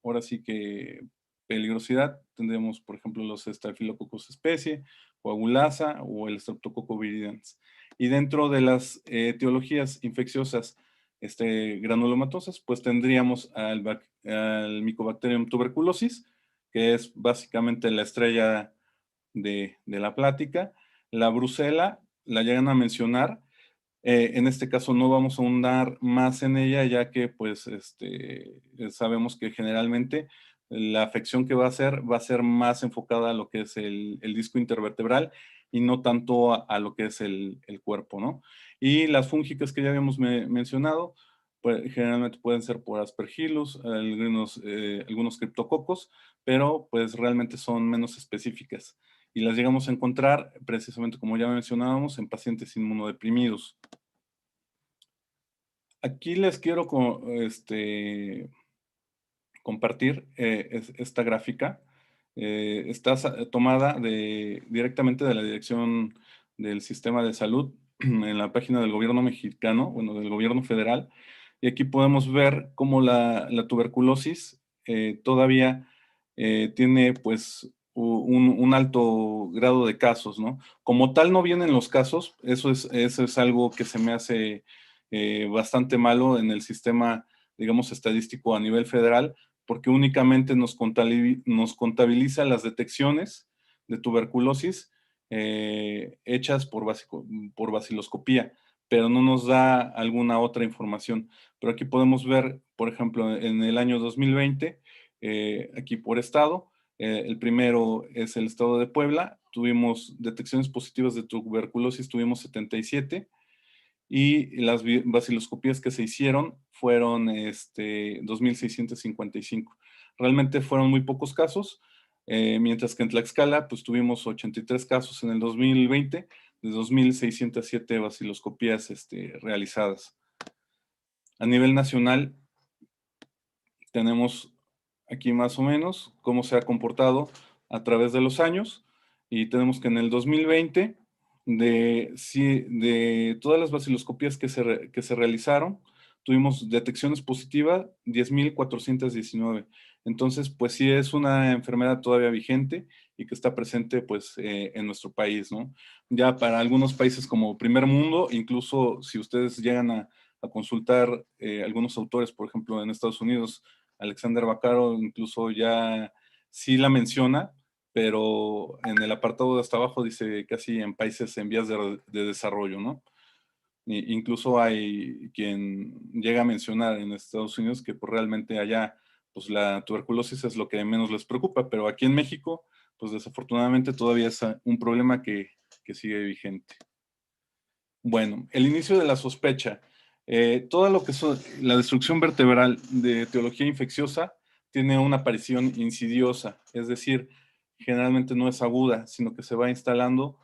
ahora sí que peligrosidad, tendremos, por ejemplo, los Staphylococcus especie, coagulasa o el Streptococcus viridans. Y dentro de las etiologías infecciosas granulomatosas, pues tendríamos al Mycobacterium tuberculosis, que es básicamente la estrella de la plática. La brucela la llegan a mencionar. En este caso no vamos a ahondar más en ella, ya que pues sabemos que generalmente la afección que va a ser más enfocada a lo que es el disco intervertebral y no tanto a lo que es el cuerpo, ¿no? Y las fúngicas que ya habíamos mencionado, pues, generalmente pueden ser por aspergillus, algunos criptococos, pero pues realmente son menos específicas y las llegamos a encontrar precisamente como ya mencionábamos en pacientes inmunodeprimidos. Aquí les quiero compartir esta gráfica. Está tomada directamente de la Dirección del Sistema de Salud en la página del gobierno mexicano, bueno, del gobierno federal. Y aquí podemos ver cómo la tuberculosis todavía tiene pues un alto grado de casos, ¿no? Como tal no vienen los casos, eso es algo que se me hace bastante malo en el sistema, digamos, estadístico a nivel federal, porque únicamente nos contabiliza las detecciones de tuberculosis hechas por baciloscopía, pero no nos da alguna otra información. Pero aquí podemos ver, por ejemplo, en el año 2020, aquí por estado, el primero es el estado de Puebla, tuvimos detecciones positivas de tuberculosis, tuvimos 77, y las baciloscopías que se hicieron fueron 2,655. Realmente fueron muy pocos casos, mientras que en Tlaxcala pues tuvimos 83 casos en el 2020, de 2,607 baciloscopías realizadas. A nivel nacional tenemos aquí más o menos cómo se ha comportado a través de los años, y tenemos que en el 2020 de todas las baciloscopías que se realizaron, tuvimos detecciones positivas 10,419. Entonces, pues sí es una enfermedad todavía vigente y que está presente pues en nuestro país, ¿no? Ya para algunos países como primer mundo, incluso si ustedes llegan a consultar algunos autores, por ejemplo, en Estados Unidos, Alexander Vaccaro incluso ya sí la menciona, pero en el apartado de hasta abajo dice casi en países en vías de desarrollo, ¿no? Incluso hay quien llega a mencionar en Estados Unidos que pues, realmente allá pues, la tuberculosis es lo que menos les preocupa, pero aquí en México, pues desafortunadamente todavía es un problema que sigue vigente. Bueno, el inicio de la sospecha. Todo lo que es la destrucción vertebral de etiología infecciosa tiene una aparición insidiosa, es decir, generalmente no es aguda, sino que se va instalando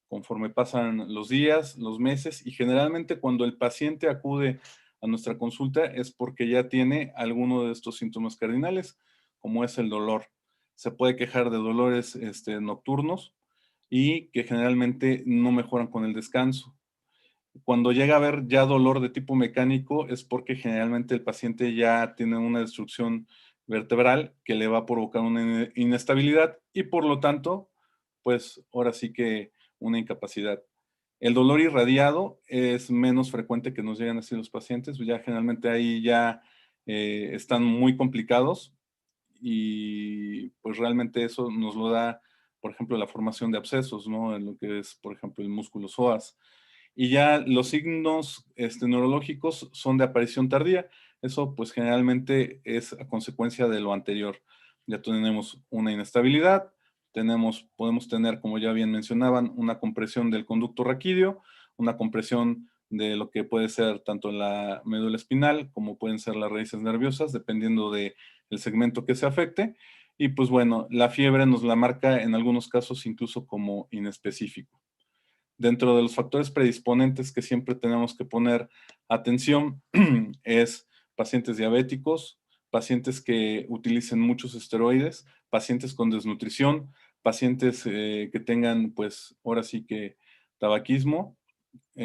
conforme pasan los días, los meses, y generalmente cuando el paciente acude a nuestra consulta es porque ya tiene alguno de estos síntomas cardinales, como es el dolor. Se puede quejar de dolores nocturnos y que generalmente no mejoran con el descanso. Cuando llega a haber ya dolor de tipo mecánico es porque generalmente el paciente ya tiene una destrucción vertebral que le va a provocar una inestabilidad y por lo tanto, pues ahora sí que una incapacidad. El dolor irradiado es menos frecuente que nos lleguen así los pacientes, ya generalmente ahí ya están muy complicados y pues realmente eso nos lo da, por ejemplo, la formación de abscesos, ¿no? En lo que es, por ejemplo, el músculo psoas. Y ya los signos neurológicos son de aparición tardía. Eso pues generalmente es a consecuencia de lo anterior. Ya tenemos una inestabilidad, podemos tener, como ya bien mencionaban, una compresión del conducto raquídeo, una compresión de lo que puede ser tanto la médula espinal como pueden ser las raíces nerviosas, dependiendo del segmento que se afecte. Y pues bueno, la fiebre nos la marca en algunos casos incluso como inespecífico. Dentro de los factores predisponentes que siempre tenemos que poner atención es pacientes diabéticos, pacientes que utilicen muchos esteroides, pacientes con desnutrición, pacientes que tengan, pues, ahora sí que tabaquismo,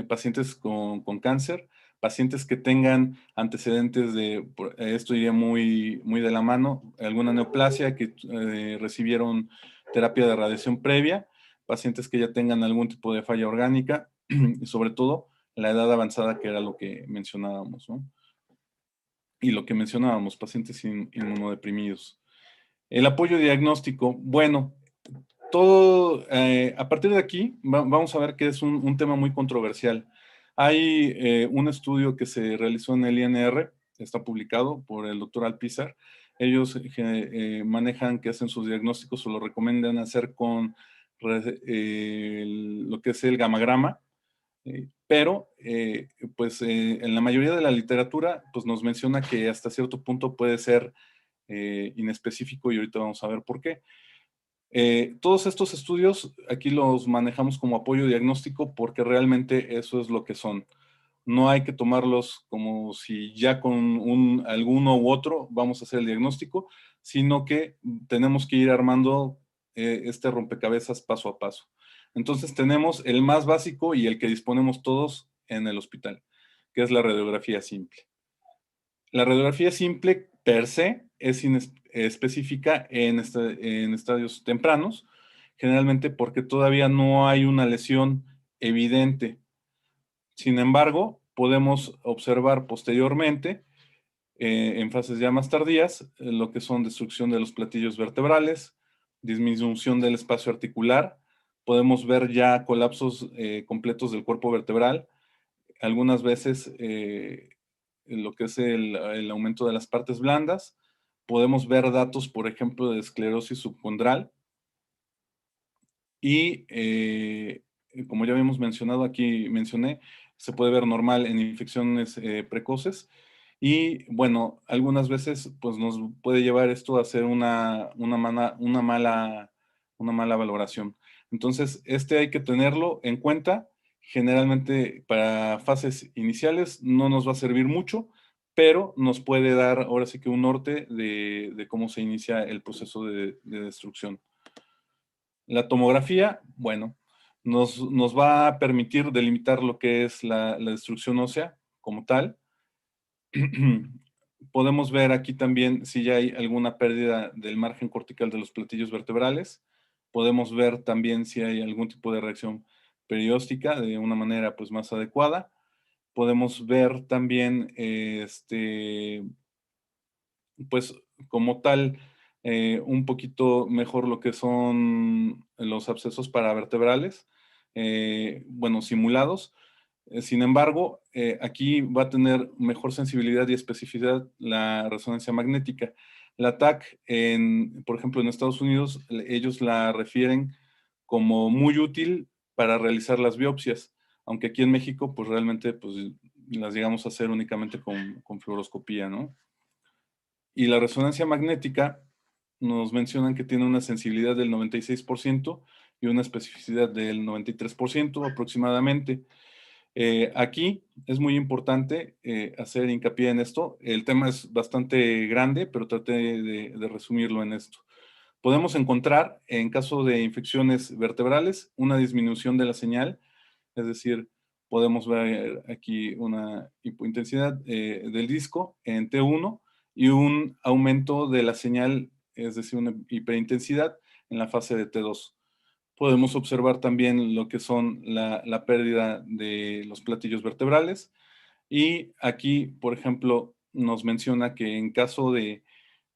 pacientes con cáncer, pacientes que tengan antecedentes de, esto iría muy de la mano, alguna neoplasia, que recibieron terapia de radiación previa, pacientes que ya tengan algún tipo de falla orgánica y sobre todo la edad avanzada, que era lo que mencionábamos, ¿no? Y lo que mencionábamos, pacientes inmunodeprimidos. El apoyo diagnóstico, bueno, todo, a partir de aquí, vamos a ver que es un tema muy controversial. Hay un estudio que se realizó en el INR, está publicado por el doctor Alpizar. Ellos manejan que hacen sus diagnósticos o lo recomiendan hacer con lo que es el gamagrama, pero pues en la mayoría de la literatura pues nos menciona que hasta cierto punto puede ser inespecífico y ahorita vamos a ver por qué. Todos estos estudios aquí los manejamos como apoyo diagnóstico porque realmente eso es lo que son. No hay que tomarlos como si ya con alguno u otro vamos a hacer el diagnóstico, sino que tenemos que ir armando este rompecabezas paso a paso. Entonces tenemos el más básico y el que disponemos todos en el hospital, que es la radiografía simple. La radiografía simple per se es específica en estadios tempranos, generalmente porque todavía no hay una lesión evidente. Sin embargo, podemos observar posteriormente, en fases ya más tardías, lo que son destrucción de los platillos vertebrales, disminución del espacio articular, podemos ver ya colapsos completos del cuerpo vertebral, algunas veces lo que es el aumento de las partes blandas. Podemos ver datos, por ejemplo, de esclerosis subcondral. Y como ya habíamos mencionado, aquí mencioné, se puede ver normal en infecciones precoces. Y bueno, algunas veces pues nos puede llevar esto a hacer una mala valoración. Entonces, hay que tenerlo en cuenta. Generalmente para fases iniciales no nos va a servir mucho, pero nos puede dar ahora sí que un norte de cómo se inicia el proceso de destrucción. La tomografía, bueno, nos va a permitir delimitar lo que es la destrucción ósea como tal. podemos ver aquí también si ya hay alguna pérdida del margen cortical de los platillos vertebrales. Podemos ver también si hay algún tipo de reacción perióstica de una manera pues más adecuada. Podemos ver también pues como tal un poquito mejor lo que son los abscesos paravertebrales, bueno, simulados. Sin embargo, aquí va a tener mejor sensibilidad y especificidad la resonancia magnética. La TAC, por ejemplo, en Estados Unidos, ellos la refieren como muy útil para realizar las biopsias, aunque aquí en México, pues realmente pues, las llegamos a hacer únicamente con fluoroscopía, ¿no? Y la resonancia magnética nos mencionan que tiene una sensibilidad del 96% y una especificidad del 93% aproximadamente. Aquí es muy importante hacer hincapié en esto. El tema es bastante grande, pero traté de resumirlo en esto. Podemos encontrar, en caso de infecciones vertebrales, una disminución de la señal, es decir, podemos ver aquí una hipointensidad del disco en T1 y un aumento de la señal, es decir, una hiperintensidad en la fase de T2. Podemos observar también lo que son la pérdida de los platillos vertebrales. Y aquí, por ejemplo, nos menciona que en caso de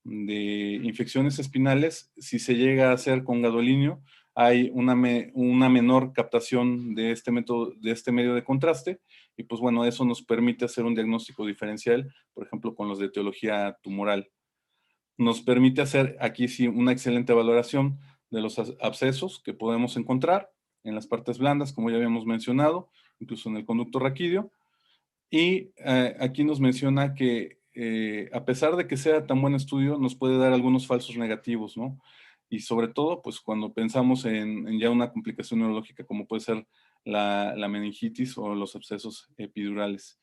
infecciones espinales, si se llega a hacer con gadolinio, hay una menor captación de este método, de este medio de contraste, y pues bueno, eso nos permite hacer un diagnóstico diferencial, por ejemplo, con los de etiología tumoral. Nos permite hacer aquí sí una excelente valoración de los abscesos que podemos encontrar en las partes blandas, como ya habíamos mencionado, incluso en el conducto raquídeo. Y aquí nos menciona que a pesar de que sea tan buen estudio, nos puede dar algunos falsos negativos, ¿no? Y sobre todo, pues cuando pensamos en ya una complicación neurológica como puede ser la meningitis o los abscesos epidurales.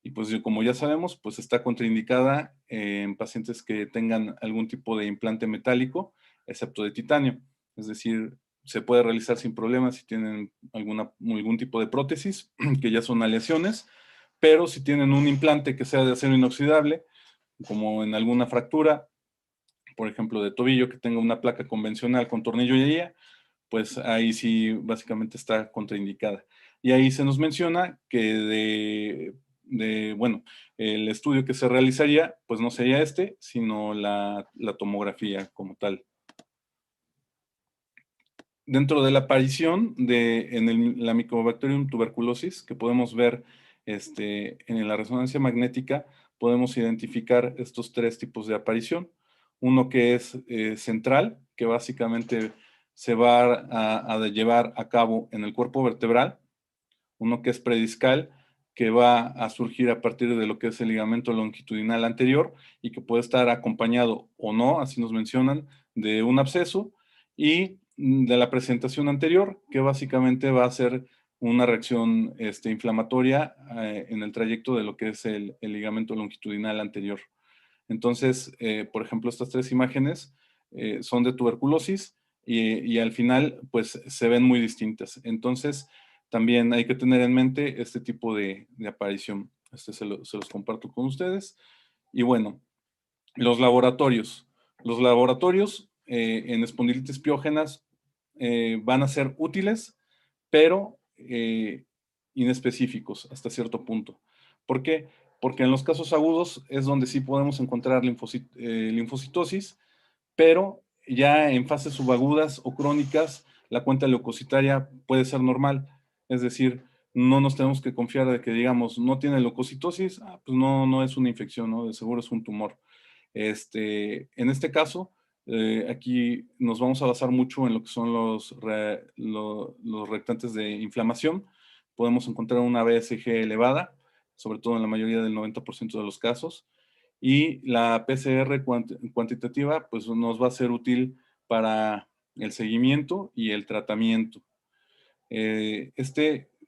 Y pues como ya sabemos, pues está contraindicada en pacientes que tengan algún tipo de implante metálico, excepto de titanio. Es decir, se puede realizar sin problemas si tienen algún tipo de prótesis, que ya son aleaciones, pero si tienen un implante que sea de acero inoxidable, como en alguna fractura, por ejemplo de tobillo, que tenga una placa convencional con tornillo y guía, pues ahí sí básicamente está contraindicada. Y ahí se nos menciona que bueno, el estudio que se realizaría, pues no sería este, sino la tomografía como tal. Dentro de la aparición en la Mycobacterium tuberculosis, que podemos ver en la resonancia magnética, podemos identificar estos tres tipos de aparición. Uno que es central, que básicamente se va a llevar a cabo en el cuerpo vertebral. Uno que es prediscal, que va a surgir a partir de lo que es el ligamento longitudinal anterior y que puede estar acompañado o no, así nos mencionan, de un absceso, y de la presentación anterior, que básicamente va a ser una reacción inflamatoria en el trayecto de lo que es el ligamento longitudinal anterior. Entonces, por ejemplo, estas tres imágenes son de tuberculosis y al final, pues, se ven muy distintas. Entonces, también hay que tener en mente este tipo de aparición. Se los comparto con ustedes. Y bueno, los laboratorios. Los laboratorios en espondilitis piógenas van a ser útiles, pero inespecíficos hasta cierto punto. ¿Por qué? Porque en los casos agudos es donde sí podemos encontrar linfocitosis, pero ya en fases subagudas o crónicas, la cuenta leucocitaria puede ser normal. Es decir, no nos tenemos que confiar de que digamos, no tiene leucocitosis, pues no es una infección, ¿no? De seguro es un tumor. En este caso, aquí nos vamos a basar mucho en lo que son los reactantes de inflamación. Podemos encontrar una BSG elevada, sobre todo en la mayoría del 90% de los casos. Y la PCR cuantitativa, pues nos va a ser útil para el seguimiento y el tratamiento.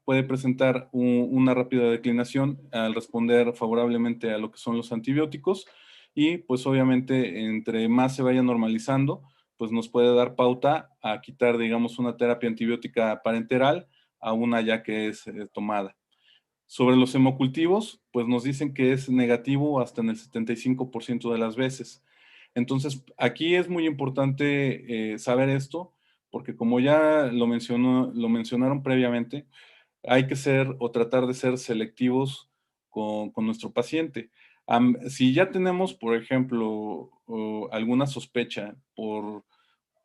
Puede presentar una rápida declinación al responder favorablemente a lo que son los antibióticos y pues obviamente entre más se vaya normalizando, pues nos puede dar pauta a quitar, digamos, una terapia antibiótica parenteral a una ya que es tomada. Sobre los hemocultivos, pues nos dicen que es negativo hasta en el 75% de las veces. Entonces, aquí es muy importante saber esto, porque como ya lo mencionaron previamente, hay que ser o tratar de ser selectivos con nuestro paciente. Si ya tenemos, por ejemplo, alguna sospecha por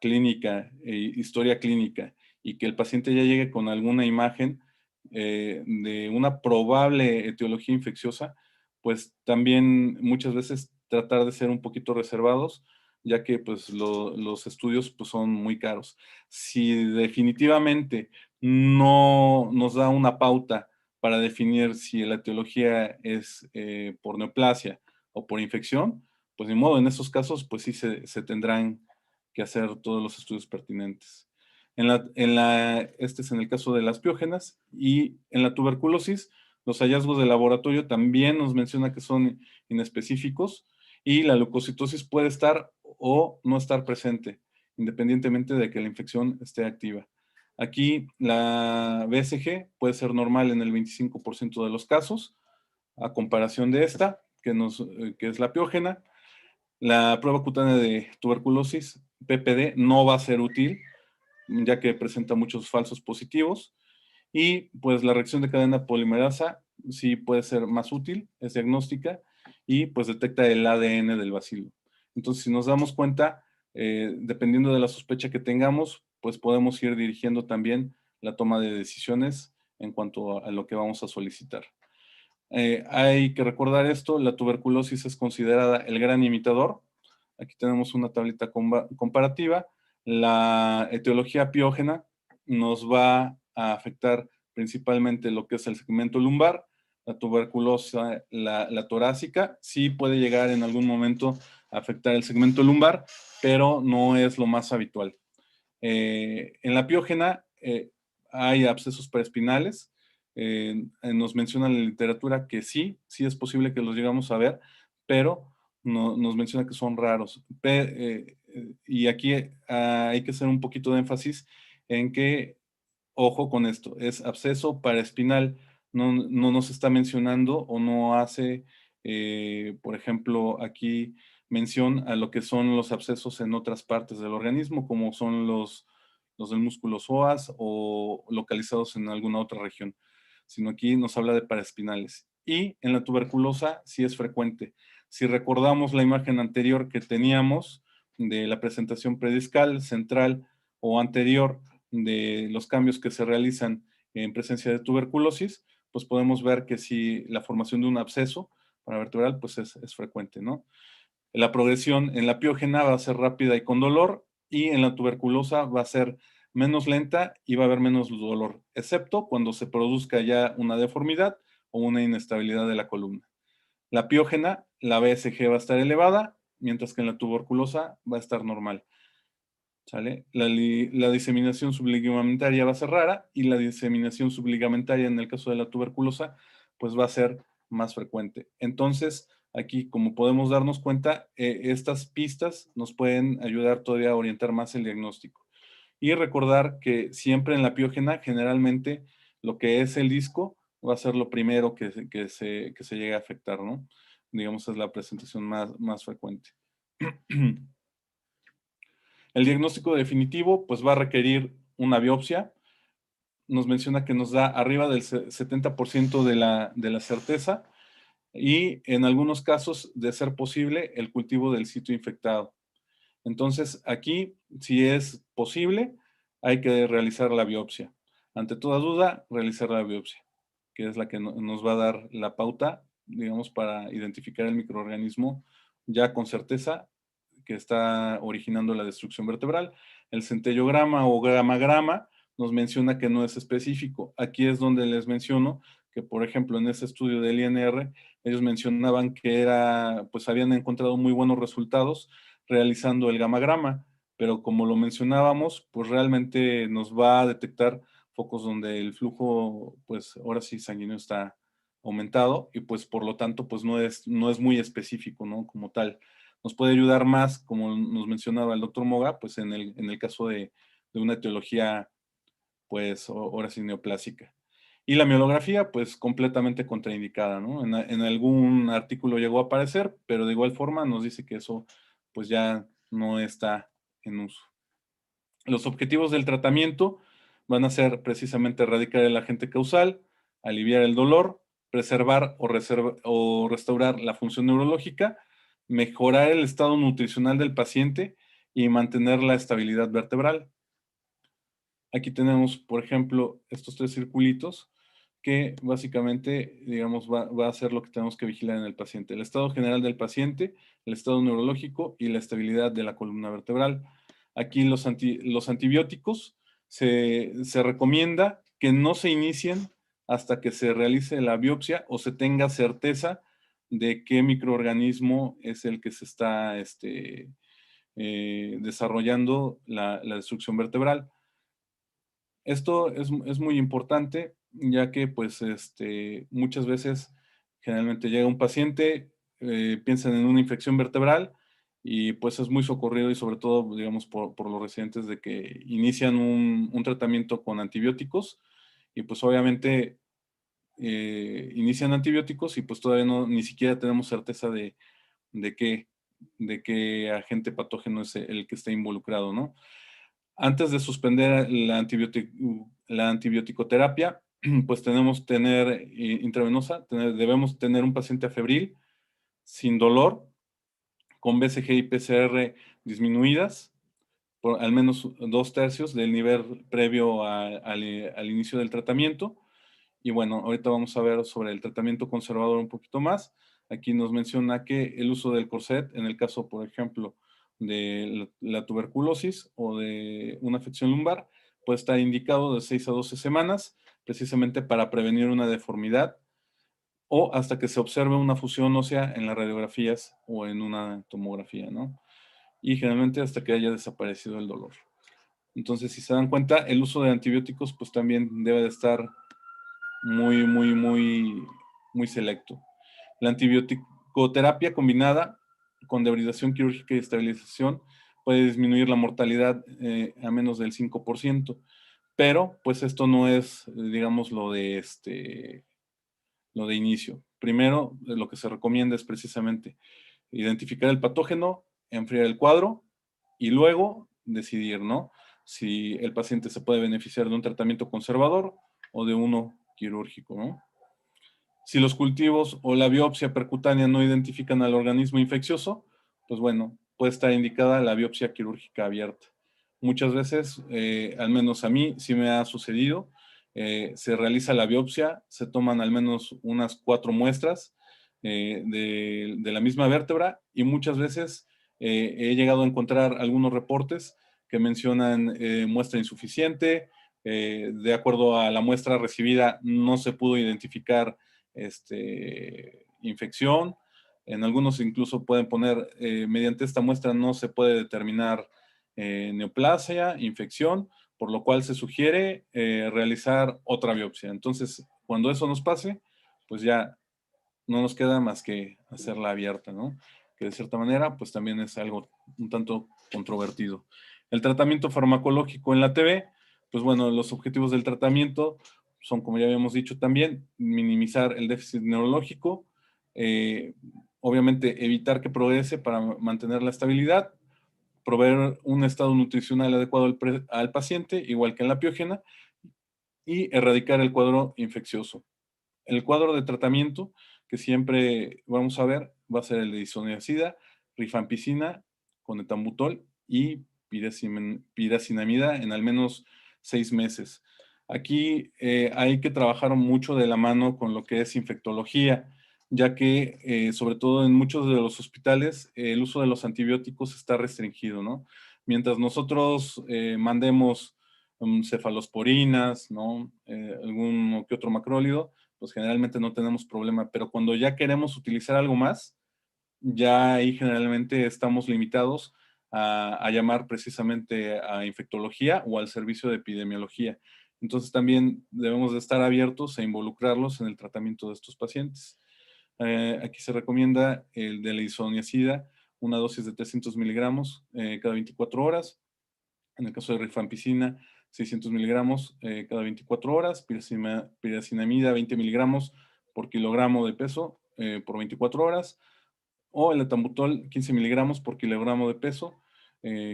clínica, historia clínica, y que el paciente ya llegue con alguna imagen de una probable etiología infecciosa, pues también muchas veces tratar de ser un poquito reservados, ya que pues los estudios pues, son muy caros. Si definitivamente no nos da una pauta para definir si la etiología es por neoplasia o por infección, pues de modo, en esos casos pues sí se tendrán que hacer todos los estudios pertinentes. Este es en el caso de las piógenas, y en la tuberculosis, los hallazgos de laboratorio también nos menciona que son inespecíficos, y la leucocitosis puede estar o no estar presente, independientemente de que la infección esté activa. Aquí la BCG puede ser normal en el 25% de los casos, a comparación de esta, que es la piógena. La prueba cutánea de tuberculosis, PPD, no va a ser útil, ya que presenta muchos falsos positivos. Y pues la reacción de cadena polimerasa sí puede ser más útil, es diagnóstica, y pues detecta el ADN del bacilo. Entonces, si nos damos cuenta, dependiendo de la sospecha que tengamos, pues podemos ir dirigiendo también la toma de decisiones en cuanto a lo que vamos a solicitar. Hay que recordar esto, la tuberculosis es considerada el gran imitador. Aquí tenemos una tablita comparativa. La etiología piógena nos va a afectar principalmente lo que es el segmento lumbar. La tuberculosis, la torácica, sí puede llegar en algún momento a afectar el segmento lumbar, pero no es lo más habitual. En la piógena hay abscesos paraespinales. Nos menciona la literatura que sí es posible que los llegamos a ver, pero nos menciona que son raros. Y aquí hay que hacer un poquito de énfasis en que, ojo con esto, es absceso paraespinal, no nos está mencionando o no hace, por ejemplo, aquí mención a lo que son los abscesos en otras partes del organismo, como son los del músculo psoas o localizados en alguna otra región, sino aquí nos habla de paraespinales. Y en la tuberculosa sí es frecuente. Si recordamos la imagen anterior que teníamos de la presentación prediscal, central o anterior de los cambios que se realizan en presencia de tuberculosis, pues podemos ver que si la formación de un absceso paravertebral pues es frecuente, ¿no? La progresión en la piógena va a ser rápida y con dolor, y en la tuberculosa va a ser menos lenta y va a haber menos dolor, excepto cuando se produzca ya una deformidad o una inestabilidad de la columna. La piógena, la BSG va a estar elevada, mientras que en la tuberculosa va a estar normal. ¿Sale? La diseminación subligamentaria va a ser rara, y la diseminación subligamentaria en el caso de la tuberculosa pues va a ser más frecuente. Entonces, aquí, como podemos darnos cuenta, estas pistas nos pueden ayudar todavía a orientar más el diagnóstico. Y recordar que siempre en la piógena, generalmente, lo que es el disco va a ser lo primero que se llegue a afectar, ¿no? Digamos, es la presentación más frecuente. El diagnóstico definitivo pues va a requerir una biopsia. Nos menciona que nos da arriba del 70% de la certeza, y en algunos casos, de ser posible, el cultivo del sitio infectado. Entonces, aquí, si es posible, hay que realizar la biopsia. Ante toda duda, realizar la biopsia, que es la que nos va a dar la pauta, digamos, para identificar el microorganismo ya con certeza que está originando la destrucción vertebral. El centellograma o gramagrama nos menciona que no es específico. Aquí es donde les menciono que, por ejemplo, en ese estudio del INR, ellos mencionaban que pues habían encontrado muy buenos resultados realizando el gamagrama, pero como lo mencionábamos, pues realmente nos va a detectar focos donde el flujo, pues ahora sí sanguíneo está aumentado, y pues por lo tanto, pues no es muy específico, ¿no? Como tal. Nos puede ayudar más, como nos mencionaba el doctor Moga, pues en el caso de una etiología, pues ahora sí neoplásica. Y la mielografía, pues completamente contraindicada, ¿no? En algún artículo llegó a aparecer, pero de igual forma nos dice que eso pues ya no está en uso. Los objetivos del tratamiento van a ser precisamente erradicar el agente causal, aliviar el dolor, preservar o restaurar la función neurológica, mejorar el estado nutricional del paciente y mantener la estabilidad vertebral. Aquí tenemos, por ejemplo, estos 3 circulitos que básicamente, digamos, va a ser lo que tenemos que vigilar en el paciente. El estado general del paciente, el estado neurológico y la estabilidad de la columna vertebral. Aquí los antibióticos se recomienda que no se inicien hasta que se realice la biopsia o se tenga certeza de qué microorganismo es el que se está desarrollando la destrucción vertebral. Esto es muy importante, ya que pues muchas veces generalmente llega un paciente, piensan en una infección vertebral y pues es muy socorrido y sobre todo, digamos, por los residentes de que inician un tratamiento con antibióticos y pues obviamente inician antibióticos y pues todavía ni siquiera tenemos certeza de qué, de qué agente patógeno es el que está involucrado, ¿no? Antes de suspender la antibioticoterapia, pues tenemos tener intravenosa, debemos tener un paciente febril, sin dolor, con BCG y PCR disminuidas, por al menos 2/3 del nivel previo al inicio del tratamiento. Y bueno, ahorita vamos a ver sobre el tratamiento conservador un poquito más. Aquí nos menciona que el uso del corset, en el caso, por ejemplo, de la tuberculosis o de una afección lumbar, puede estar indicado de 6 a 12 semanas, precisamente para prevenir una deformidad o hasta que se observe una fusión ósea en las radiografías o en una tomografía, ¿no? Y generalmente hasta que haya desaparecido el dolor. Entonces, si se dan cuenta, el uso de antibióticos pues también debe de estar muy selecto. La antibiótico-terapia combinada con debridación quirúrgica y estabilización puede disminuir la mortalidad a menos del 5%, pero pues esto no es, digamos, lo de inicio. Primero, lo que se recomienda es precisamente identificar el patógeno, enfriar el cuadro y luego decidir, ¿no? Si el paciente se puede beneficiar de un tratamiento conservador o de uno quirúrgico, ¿no? Si los cultivos o la biopsia percutánea no identifican al organismo infeccioso, pues bueno, puede estar indicada la biopsia quirúrgica abierta. Muchas veces, al menos a mí, sí me ha sucedido, se realiza la biopsia, se toman al menos unas 4 muestras de la misma vértebra y muchas veces he llegado a encontrar algunos reportes que mencionan muestra insuficiente, de acuerdo a la muestra recibida no se pudo identificar infección. En algunos incluso pueden poner, mediante esta muestra no se puede determinar neoplasia, infección, por lo cual se sugiere realizar otra biopsia. Entonces, cuando eso nos pase, pues ya no nos queda más que hacerla abierta, ¿no? Que de cierta manera, pues también es algo un tanto controvertido. El tratamiento farmacológico en la TB, pues bueno, los objetivos del tratamiento son, como ya habíamos dicho también, minimizar el déficit neurológico, obviamente evitar que progrese para mantener la estabilidad, proveer un estado nutricional adecuado al paciente, igual que en la piógena, y erradicar el cuadro infeccioso. El cuadro de tratamiento que siempre vamos a ver va a ser el de isoniazida, rifampicina con etambutol y piracinamida en al menos 6 meses. Aquí hay que trabajar mucho de la mano con lo que es infectología, ya que sobre todo en muchos de los hospitales el uso de los antibióticos está restringido, ¿no? Mientras nosotros mandemos cefalosporinas, ¿no? Algún que otro macrólido, pues generalmente no tenemos problema, pero cuando ya queremos utilizar algo más, ya ahí generalmente estamos limitados a llamar precisamente a infectología o al servicio de epidemiología. Entonces también debemos de estar abiertos e involucrarlos en el tratamiento de estos pacientes. Aquí se recomienda el de la isoniazida, una dosis de 300 miligramos cada 24 horas. En el caso de rifampicina, 600 miligramos cada 24 horas, piracinamida 20 miligramos por kilogramo de peso por 24 horas, o el etambutol 15 miligramos por kilogramo de peso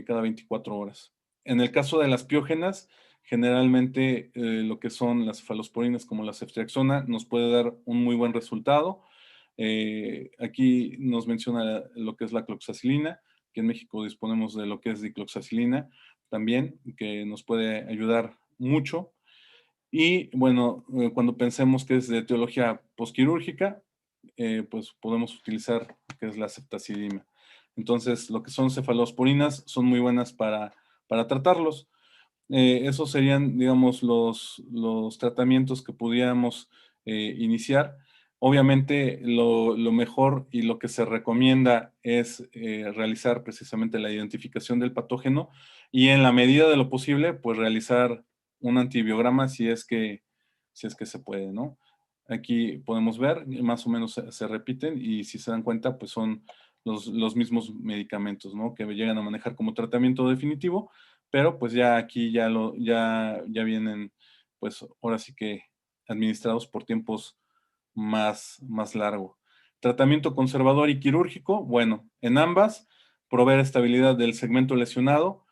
cada 24 horas. En el caso de las piógenas, generalmente lo que son las cefalosporinas como la ceftriaxona nos puede dar un muy buen resultado. Aquí nos menciona lo que es la cloxacilina, que en México disponemos de lo que es dicloxacilina también, que nos puede ayudar mucho. Y bueno, cuando pensemos que es de etiología posquirúrgica, pues podemos utilizar lo que es la ceftazidima. Entonces, lo que son cefalosporinas son muy buenas para tratarlos. Esos serían, digamos, los tratamientos que pudiéramos iniciar. Obviamente, lo mejor y lo que se recomienda es realizar precisamente la identificación del patógeno y en la medida de lo posible, pues realizar un antibiograma si es que se puede, ¿no? Aquí podemos ver, más o menos se repiten y si se dan cuenta, pues son los mismos medicamentos, ¿no? Que llegan a manejar como tratamiento definitivo, pero pues ya aquí ya vienen, pues ahora sí que administrados por tiempos más largo. Tratamiento conservador y quirúrgico, bueno, en ambas, proveer estabilidad del segmento lesionado,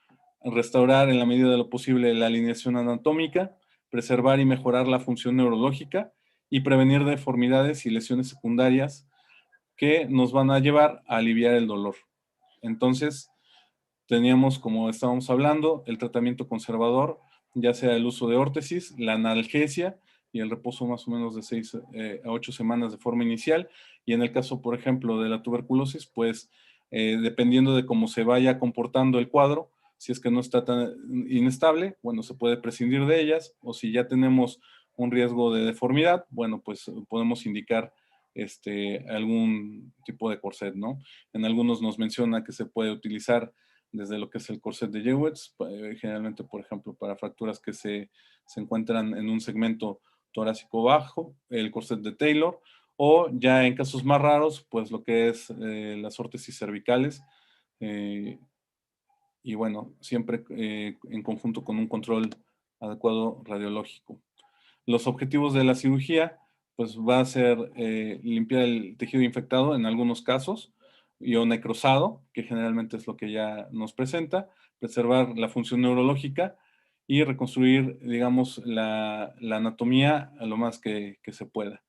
restaurar en la medida de lo posible la alineación anatómica, preservar y mejorar la función neurológica y prevenir deformidades y lesiones secundarias que nos van a llevar a aliviar el dolor. Entonces, teníamos, como estábamos hablando, el tratamiento conservador, ya sea el uso de órtesis, la analgesia y el reposo más o menos de 6 a 8 semanas de forma inicial. Y en el caso, por ejemplo, de la tuberculosis, pues dependiendo de cómo se vaya comportando el cuadro, si es que no está tan inestable, bueno, se puede prescindir de ellas, o si ya tenemos un riesgo de deformidad, bueno, pues podemos indicar algún tipo de corset, ¿no? En algunos nos menciona que se puede utilizar desde lo que es el corset de Jewett, generalmente, por ejemplo, para fracturas que se encuentran en un segmento torácico bajo, el corset de Taylor, o ya en casos más raros, pues lo que es las órtesis cervicales, y bueno, siempre en conjunto con un control adecuado radiológico. Los objetivos de la cirugía, pues va a ser limpiar el tejido infectado en algunos casos, o necrosado, que generalmente es lo que ya nos presenta, preservar la función neurológica y reconstruir, digamos, la anatomía a lo más que se pueda.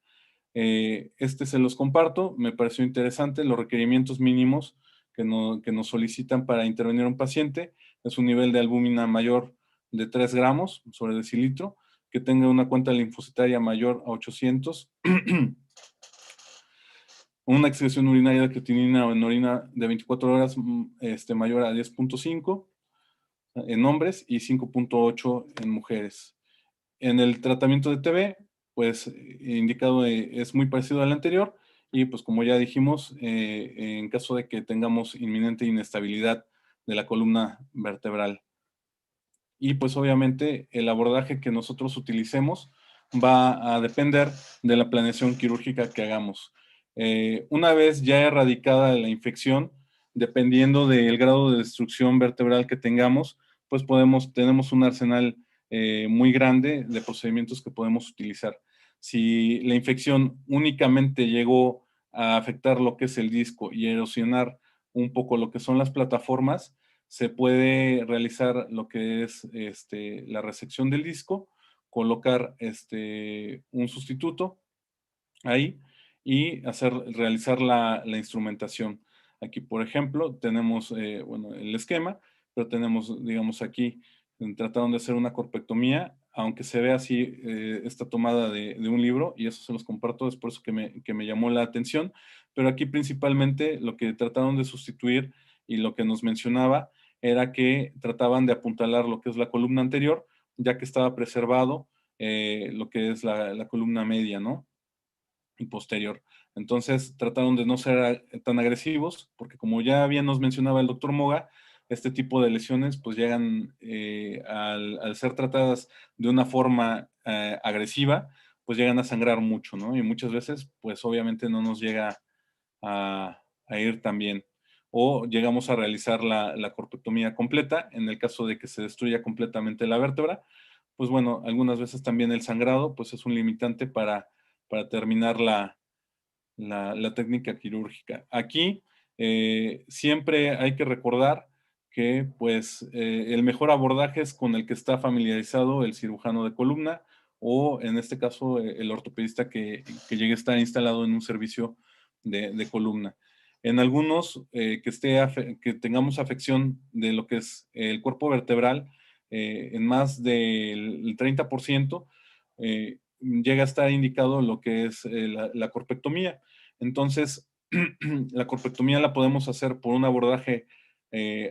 Se los comparto, me pareció interesante, los requerimientos mínimos que nos solicitan para intervenir a un paciente es un nivel de albúmina mayor de 3 gramos sobre decilitro, que tenga una cuenta linfocitaria mayor a 800, una excreción urinaria de creatinina o en orina de 24 horas mayor a 10.5 en hombres y 5.8 en mujeres. En el tratamiento de TB, pues indicado es muy parecido al anterior y pues como ya dijimos, en caso de que tengamos inminente inestabilidad de la columna vertebral. Y pues obviamente el abordaje que nosotros utilicemos va a depender de la planeación quirúrgica que hagamos. Una vez ya erradicada la infección, dependiendo del grado de destrucción vertebral que tengamos, pues tenemos un arsenal muy grande de procedimientos que podemos utilizar. Si la infección únicamente llegó a afectar lo que es el disco y erosionar un poco lo que son las plataformas, se puede realizar lo que es la resección del disco, colocar un sustituto ahí y realizar la instrumentación. Aquí, por ejemplo, tenemos el esquema, pero tenemos, digamos, aquí trataron de hacer una corpectomía, aunque se ve así, esta tomada de un libro, y eso se los comparto, es por eso que me llamó la atención, pero aquí principalmente lo que trataron de sustituir y lo que nos mencionaba era que trataban de apuntalar lo que es la columna anterior, ya que estaba preservado lo que es la columna media, ¿no? Y posterior. Entonces trataron de no ser tan agresivos, porque como ya bien nos mencionaba el doctor Moga, este tipo de lesiones pues llegan al ser tratadas de una forma agresiva, pues llegan a sangrar mucho, ¿no? Y muchas veces pues obviamente no nos llega a ir tan bien. o llegamos a realizar la corpectomía completa. En el caso de que se destruya completamente la vértebra, pues bueno, algunas veces también el sangrado pues es un limitante para terminar la técnica quirúrgica. Aquí siempre hay que recordar que pues el mejor abordaje es con el que está familiarizado el cirujano de columna, o en este caso el ortopedista que llegue a estar instalado en un servicio de columna. En algunos que tengamos afección de lo que es el cuerpo vertebral, en más del 30%, llega a estar indicado lo que es la corpectomía. Entonces, la corpectomía la podemos hacer por un abordaje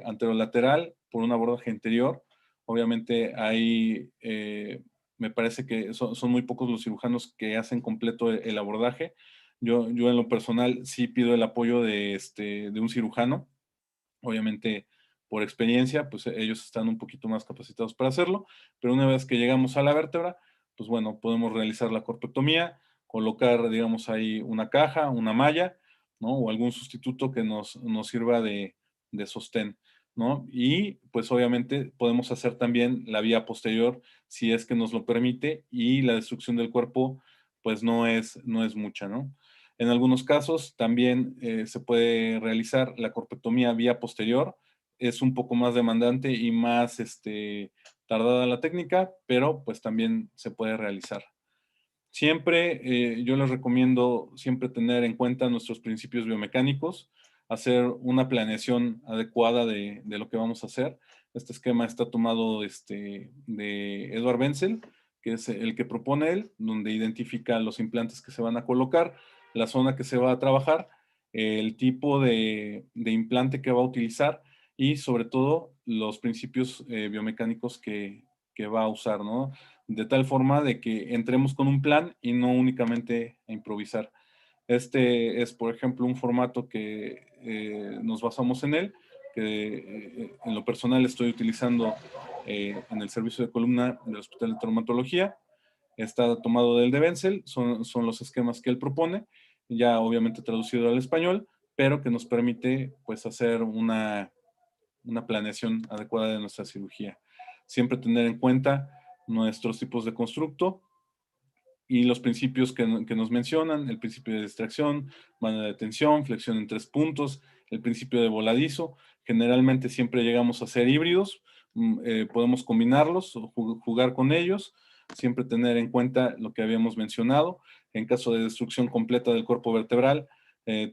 anterolateral, por un abordaje anterior. Obviamente ahí me parece que son muy pocos los cirujanos que hacen completo el abordaje. Yo en lo personal sí pido el apoyo de un cirujano. Obviamente por experiencia, pues ellos están un poquito más capacitados para hacerlo, pero una vez que llegamos a la vértebra, pues bueno, podemos realizar la corpectomía, colocar, digamos, ahí una caja, una malla, ¿no? O algún sustituto que nos sirva de sostén, ¿no? Y pues obviamente podemos hacer también la vía posterior si es que nos lo permite y la destrucción del cuerpo pues no es mucha, ¿no? En algunos casos también se puede realizar la corpectomía vía posterior. Es un poco más demandante y más tardada la técnica, pero pues también se puede realizar. Siempre yo les recomiendo siempre tener en cuenta nuestros principios biomecánicos, hacer una planeación adecuada de lo que vamos a hacer. Este esquema está tomado de Edward Benzel, que es el que propone él, donde identifica los implantes que se van a colocar, la zona que se va a trabajar, el tipo de implante que va a utilizar y sobre todo los principios biomecánicos que va a usar, ¿no? De tal forma de que entremos con un plan y no únicamente a improvisar. Este es, por ejemplo, un formato que nos basamos en él, que en lo personal estoy utilizando en el servicio de columna del Hospital de Traumatología. Está tomado del de Benzel, son los esquemas que él propone, ya obviamente traducido al español, pero que nos permite pues hacer una planeación adecuada de nuestra cirugía. Siempre tener en cuenta nuestros tipos de constructo y los principios que nos mencionan, el principio de distracción, banda de tensión, flexión en 3 puntos, el principio de voladizo. Generalmente siempre llegamos a ser híbridos, podemos combinarlos o jugar con ellos, siempre tener en cuenta lo que habíamos mencionado. En caso de destrucción completa del cuerpo vertebral,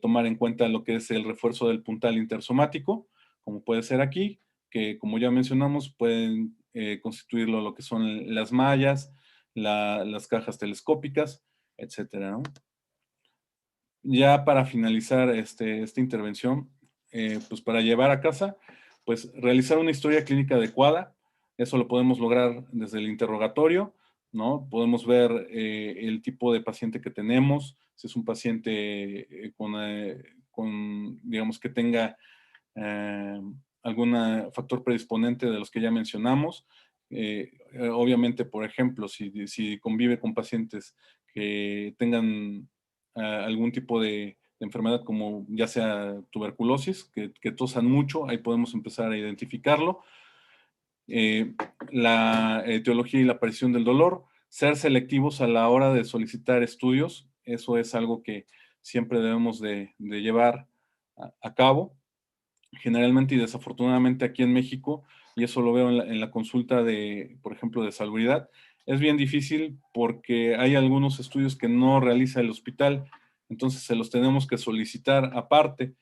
tomar en cuenta lo que es el refuerzo del puntal intersomático, como puede ser aquí, que como ya mencionamos, pueden constituirlo lo que son las mallas, las cajas telescópicas, etcétera, ¿no? Ya para finalizar esta intervención, pues para llevar a casa, pues realizar una historia clínica adecuada, eso lo podemos lograr desde el interrogatorio, ¿no? Podemos ver el tipo de paciente que tenemos, si es un paciente digamos, que tenga algún factor predisponente de los que ya mencionamos. Obviamente, por ejemplo, si convive con pacientes que tengan algún tipo de enfermedad como ya sea tuberculosis, que tosan mucho, ahí podemos empezar a identificarlo. La etiología y la aparición del dolor, ser selectivos a la hora de solicitar estudios, eso es algo que siempre debemos de llevar a cabo. Generalmente y desafortunadamente aquí en México, y eso lo veo en la consulta por ejemplo, de salubridad, es bien difícil porque hay algunos estudios que no realiza el hospital, entonces se los tenemos que solicitar aparte,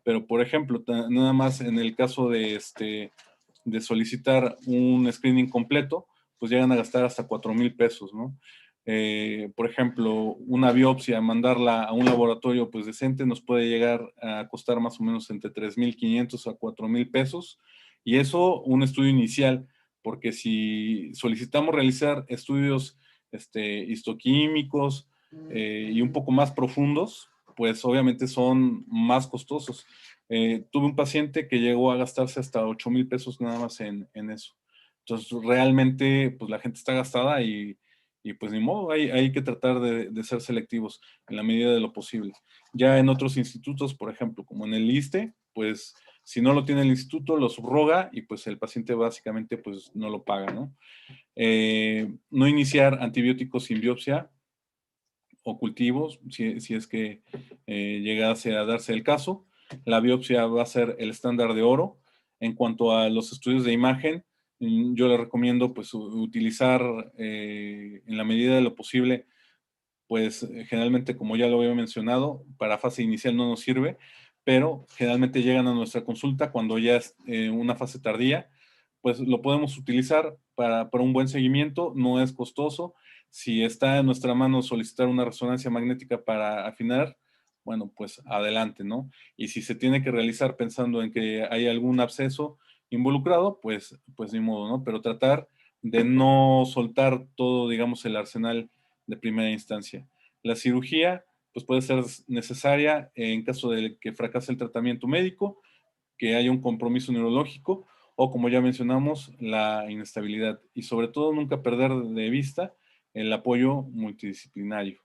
pero por ejemplo, nada más en el caso de solicitar un screening completo, pues llegan a gastar hasta 4,000 pesos, ¿no? Por ejemplo, una biopsia, mandarla a un laboratorio pues decente nos puede llegar a costar más o menos entre 3,500 a 4,000 pesos. Y eso un estudio inicial, porque si solicitamos realizar estudios histoquímicos y un poco más profundos, pues obviamente son más costosos. Tuve un paciente que llegó a gastarse hasta 8,000 pesos nada más en eso. Entonces, realmente, pues la gente está gastada y y pues ni modo, hay que tratar de ser selectivos en la medida de lo posible. Ya en otros institutos, por ejemplo, como en el ISSSTE, pues si no lo tiene el instituto, lo subroga y pues el paciente básicamente pues no lo paga, ¿no? No iniciar antibióticos sin biopsia o cultivos, si es que llegase a darse el caso. La biopsia va a ser el estándar de oro. En cuanto a los estudios de imagen, yo le recomiendo pues utilizar en la medida de lo posible, pues generalmente, como ya lo había mencionado, para fase inicial no nos sirve, pero generalmente llegan a nuestra consulta cuando ya es una fase tardía, pues lo podemos utilizar para un buen seguimiento, no es costoso. Si está en nuestra mano solicitar una resonancia magnética para afinar, bueno, pues adelante, ¿no? Y si se tiene que realizar pensando en que hay algún absceso involucrado, pues ni modo, ¿no? Pero tratar de no soltar todo, digamos, el arsenal de primera instancia. La cirugía, pues puede ser necesaria en caso de que fracase el tratamiento médico, que haya un compromiso neurológico o, como ya mencionamos, la inestabilidad. Y sobre todo, nunca perder de vista el apoyo multidisciplinario.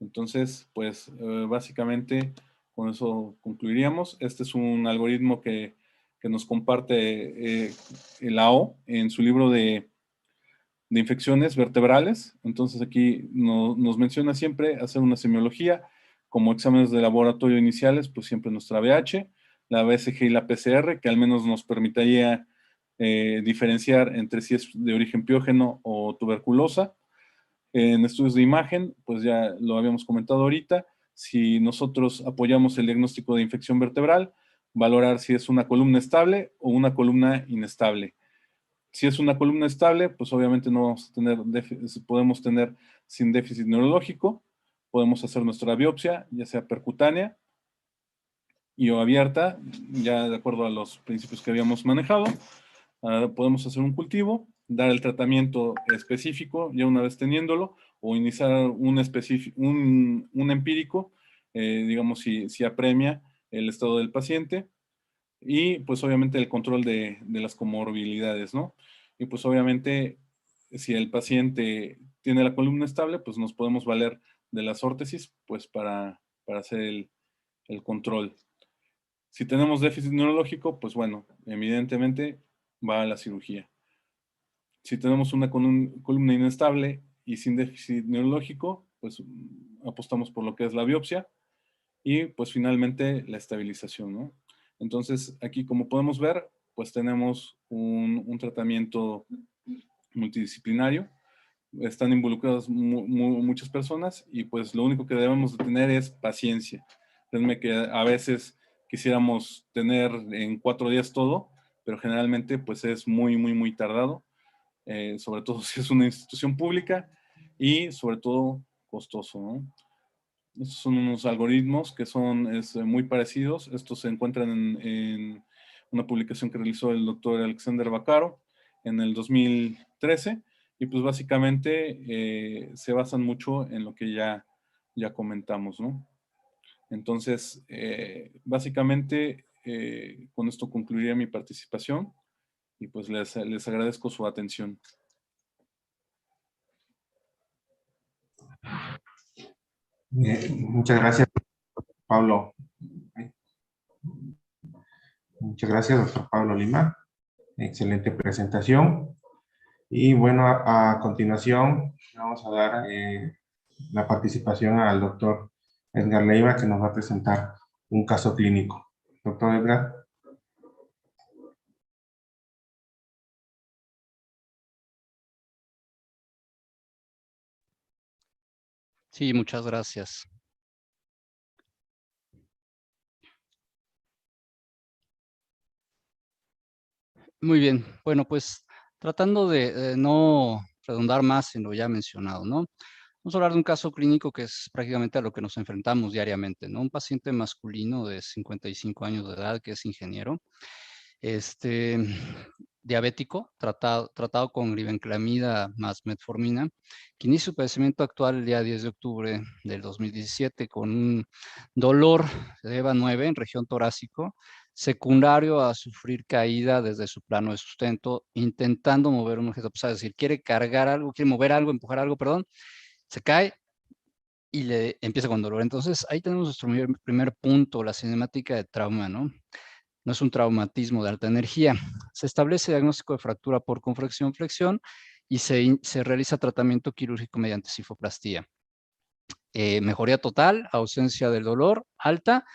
Entonces, pues básicamente con eso concluiríamos. Este es un algoritmo que nos comparte la O en su libro de infecciones vertebrales. Entonces aquí nos menciona siempre hacer una semiología como exámenes de laboratorio iniciales, pues siempre nuestra BH, la BSG y la PCR, que al menos nos permitiría diferenciar entre si es de origen piógeno o tuberculosa. En estudios de imagen, pues ya lo habíamos comentado ahorita, si nosotros apoyamos el diagnóstico de infección vertebral, valorar si es una columna estable o una columna inestable. Si es una columna estable, pues obviamente no vamos a tener podemos tener sin déficit neurológico, podemos hacer nuestra biopsia, ya sea percutánea y o abierta, ya de acuerdo a los principios que habíamos manejado. Podemos hacer un cultivo, dar el tratamiento específico, ya una vez teniéndolo, o iniciar un empírico, digamos, si apremia el estado del paciente, y pues obviamente el control de las comorbilidades, ¿no? Y pues obviamente si el paciente tiene la columna estable, pues nos podemos valer de las órtesis, pues para hacer el control. Si tenemos déficit neurológico, pues bueno, evidentemente va a la cirugía. Si tenemos una columna inestable y sin déficit neurológico, pues apostamos por lo que es la biopsia y pues finalmente la estabilización, ¿no? Entonces aquí, como podemos ver, pues tenemos un tratamiento multidisciplinario. Están involucradas muchas personas y pues lo único que debemos de tener es paciencia. Créanme que a veces quisiéramos tener en 4 días todo, pero generalmente pues es muy tardado, sobre todo si es una institución pública y sobre todo costoso, ¿no? Estos son unos algoritmos que son muy parecidos. Estos se encuentran en una publicación que realizó el doctor Alexander Vaccaro en el 2013 y pues básicamente se basan mucho en lo que ya comentamos, ¿no? Entonces, básicamente con esto concluiría mi participación y pues les agradezco su atención. Muchas gracias, Pablo. Muchas gracias, doctor Pablo Lima. Excelente presentación. Y bueno, a continuación vamos a dar la participación al doctor Edgar Leiva, que nos va a presentar un caso clínico. Doctor Edgar. Sí, muchas gracias. Muy bien, bueno, pues tratando de no redundar más en lo ya mencionado, ¿no? Vamos a hablar de un caso clínico que es prácticamente a lo que nos enfrentamos diariamente, ¿no? Un paciente masculino de 55 años de edad que es ingeniero diabético, tratado con glibenclamida más metformina, que inicia su padecimiento actual el día 10 de octubre del 2017 con un dolor de EVA 9 en región torácico, secundario a sufrir caída desde su plano de sustento, intentando mover un objeto pesado, es decir, quiere cargar algo, quiere mover algo, empujar algo, perdón, se cae y le empieza con dolor. Entonces, ahí tenemos nuestro primer punto, la cinemática de trauma, ¿no? No es un traumatismo de alta energía. Se establece diagnóstico de fractura por conflexión-flexión y se realiza tratamiento quirúrgico mediante cifoplastía. Mejoría total, ausencia del dolor, alta,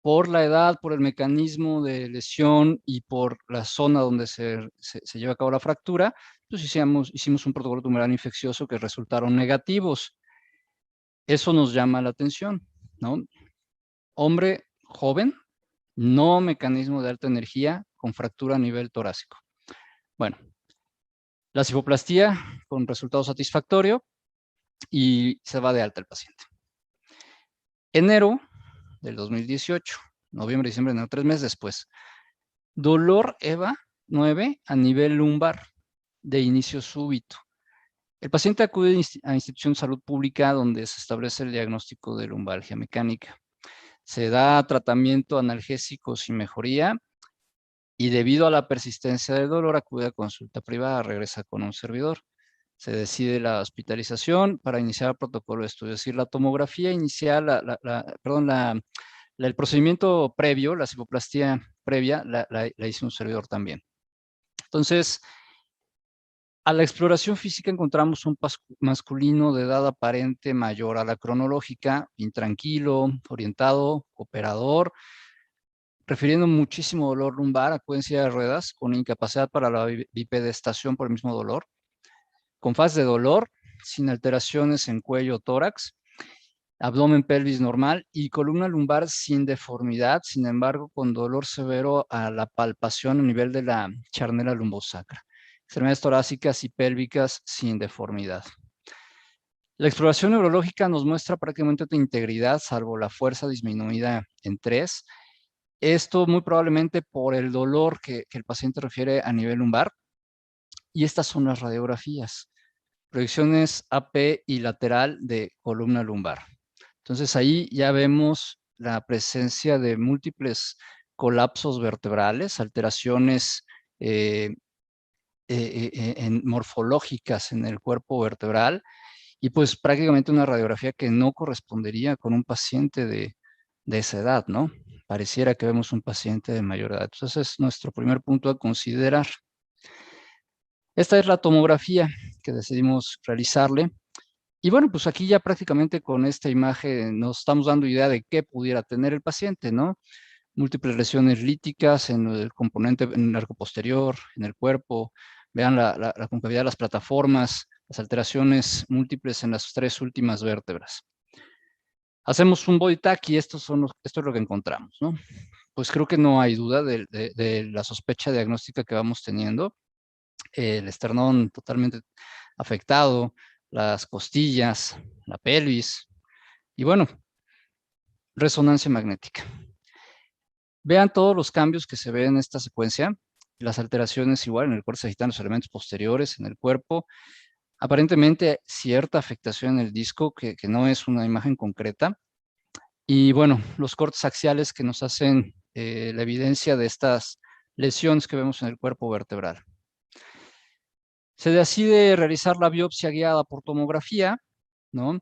por la edad, por el mecanismo de lesión y por la zona donde se lleva a cabo la fractura, pues hicimos un protocolo tumoral infeccioso que resultaron negativos. Eso nos llama la atención, ¿no? Hombre joven, no mecanismo de alta energía, con fractura a nivel torácico. Bueno, la cifoplastía con resultado satisfactorio y se va de alta el paciente. Enero del 2018, noviembre, diciembre, enero, 3 meses después. Dolor EVA 9 a nivel lumbar de inicio súbito. El paciente acude a institución de salud pública donde se establece el diagnóstico de lumbalgia mecánica. Se da tratamiento analgésico sin mejoría y debido a la persistencia del dolor acude a consulta privada, regresa con un servidor. Se decide la hospitalización para iniciar el protocolo de estudio, es decir, la tomografía inicial, el procedimiento previo, la cifoplastía previa, la hizo un servidor también. Entonces, a la exploración física encontramos un masculino de edad aparente mayor a la cronológica, intranquilo, orientado, cooperador, refiriendo muchísimo dolor lumbar, acudencia de ruedas, con incapacidad para la bipedestación por el mismo dolor, con faz de dolor, sin alteraciones en cuello o tórax, abdomen pelvis normal y columna lumbar sin deformidad, sin embargo, con dolor severo a la palpación a nivel de la charnela lumbosacra. Extremidades torácicas y pélvicas sin deformidad. La exploración neurológica nos muestra prácticamente otra integridad, salvo la fuerza disminuida en 3. Esto muy probablemente por el dolor que el paciente refiere a nivel lumbar. Y estas son las radiografías. Proyecciones AP y lateral de columna lumbar. Entonces ahí ya vemos la presencia de múltiples colapsos vertebrales, alteraciones morfológicas en el cuerpo vertebral y pues prácticamente una radiografía que no correspondería con un paciente de esa edad, ¿no? Pareciera que vemos un paciente de mayor edad. Entonces es nuestro primer punto a considerar. Esta es la tomografía que decidimos realizarle. Y bueno, pues aquí ya prácticamente con esta imagen nos estamos dando idea de qué pudiera tener el paciente, ¿no? Múltiples lesiones líticas en el componente, en el arco posterior, en el cuerpo. Vean la concavidad de las plataformas, las alteraciones múltiples en las 3 últimas vértebras. Hacemos un body tag y esto es lo que encontramos, ¿no? Pues creo que no hay duda de la sospecha diagnóstica que vamos teniendo. El esternón totalmente afectado, las costillas, la pelvis y bueno, resonancia magnética. Vean todos los cambios que se ven en esta secuencia, las alteraciones igual en el córtex sagital, los elementos posteriores en el cuerpo, aparentemente cierta afectación en el disco que no es una imagen concreta y bueno, los cortes axiales que nos hacen la evidencia de estas lesiones que vemos en el cuerpo vertebral. Se decide realizar la biopsia guiada por tomografía, ¿no?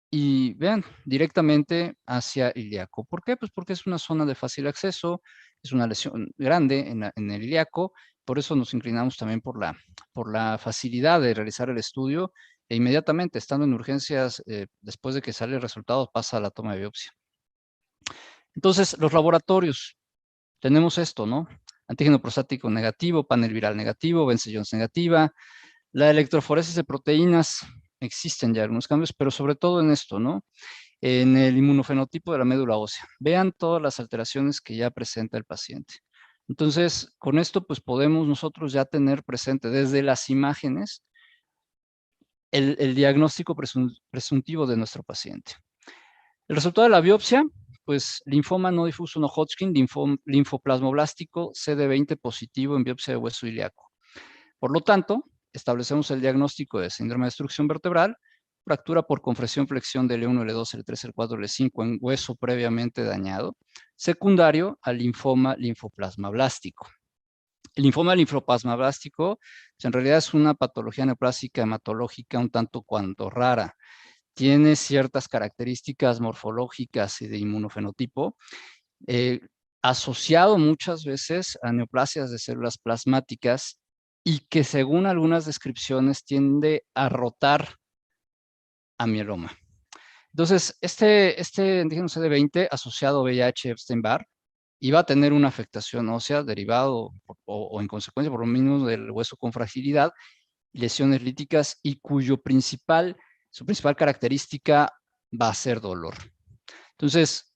Y vean, directamente hacia ilíaco. ¿Por qué? Pues porque es una zona de fácil acceso, es una lesión grande en el ilíaco, por eso nos inclinamos también por la facilidad de realizar el estudio e inmediatamente, estando en urgencias, después de que sale el resultado, pasa a la toma de biopsia. Entonces, los laboratorios, tenemos esto, ¿no? Antígeno prostático negativo, panel viral negativo, Benson-Jones negativa, la electroforesis de proteínas, existen ya algunos cambios, pero sobre todo en esto, ¿no? En el inmunofenotipo de la médula ósea. Vean todas las alteraciones que ya presenta el paciente. Entonces, con esto, pues podemos nosotros ya tener presente desde las imágenes el diagnóstico presuntivo de nuestro paciente. El resultado de la biopsia, pues linfoma no difuso no Hodgkin, linfoplasmoblástico CD20 positivo en biopsia de hueso ilíaco. Por lo tanto, establecemos el diagnóstico de síndrome de destrucción vertebral, fractura por compresión flexión del L1, L2, L3, L4, L5 en hueso previamente dañado, secundario al linfoma linfoplasmablástico. El linfoma linfoplasmablástico pues, en realidad es una patología neoplásica hematológica un tanto cuanto rara. Tiene ciertas características morfológicas y de inmunofenotipo, asociado muchas veces a neoplasias de células plasmáticas y que según algunas descripciones tiende a rotar a mieloma. Entonces, este antígeno CD20 asociado a VIH Epstein-Barr iba a tener una afectación ósea derivado o en consecuencia por lo mismo del hueso con fragilidad, lesiones líticas y su principal característica va a ser dolor. Entonces,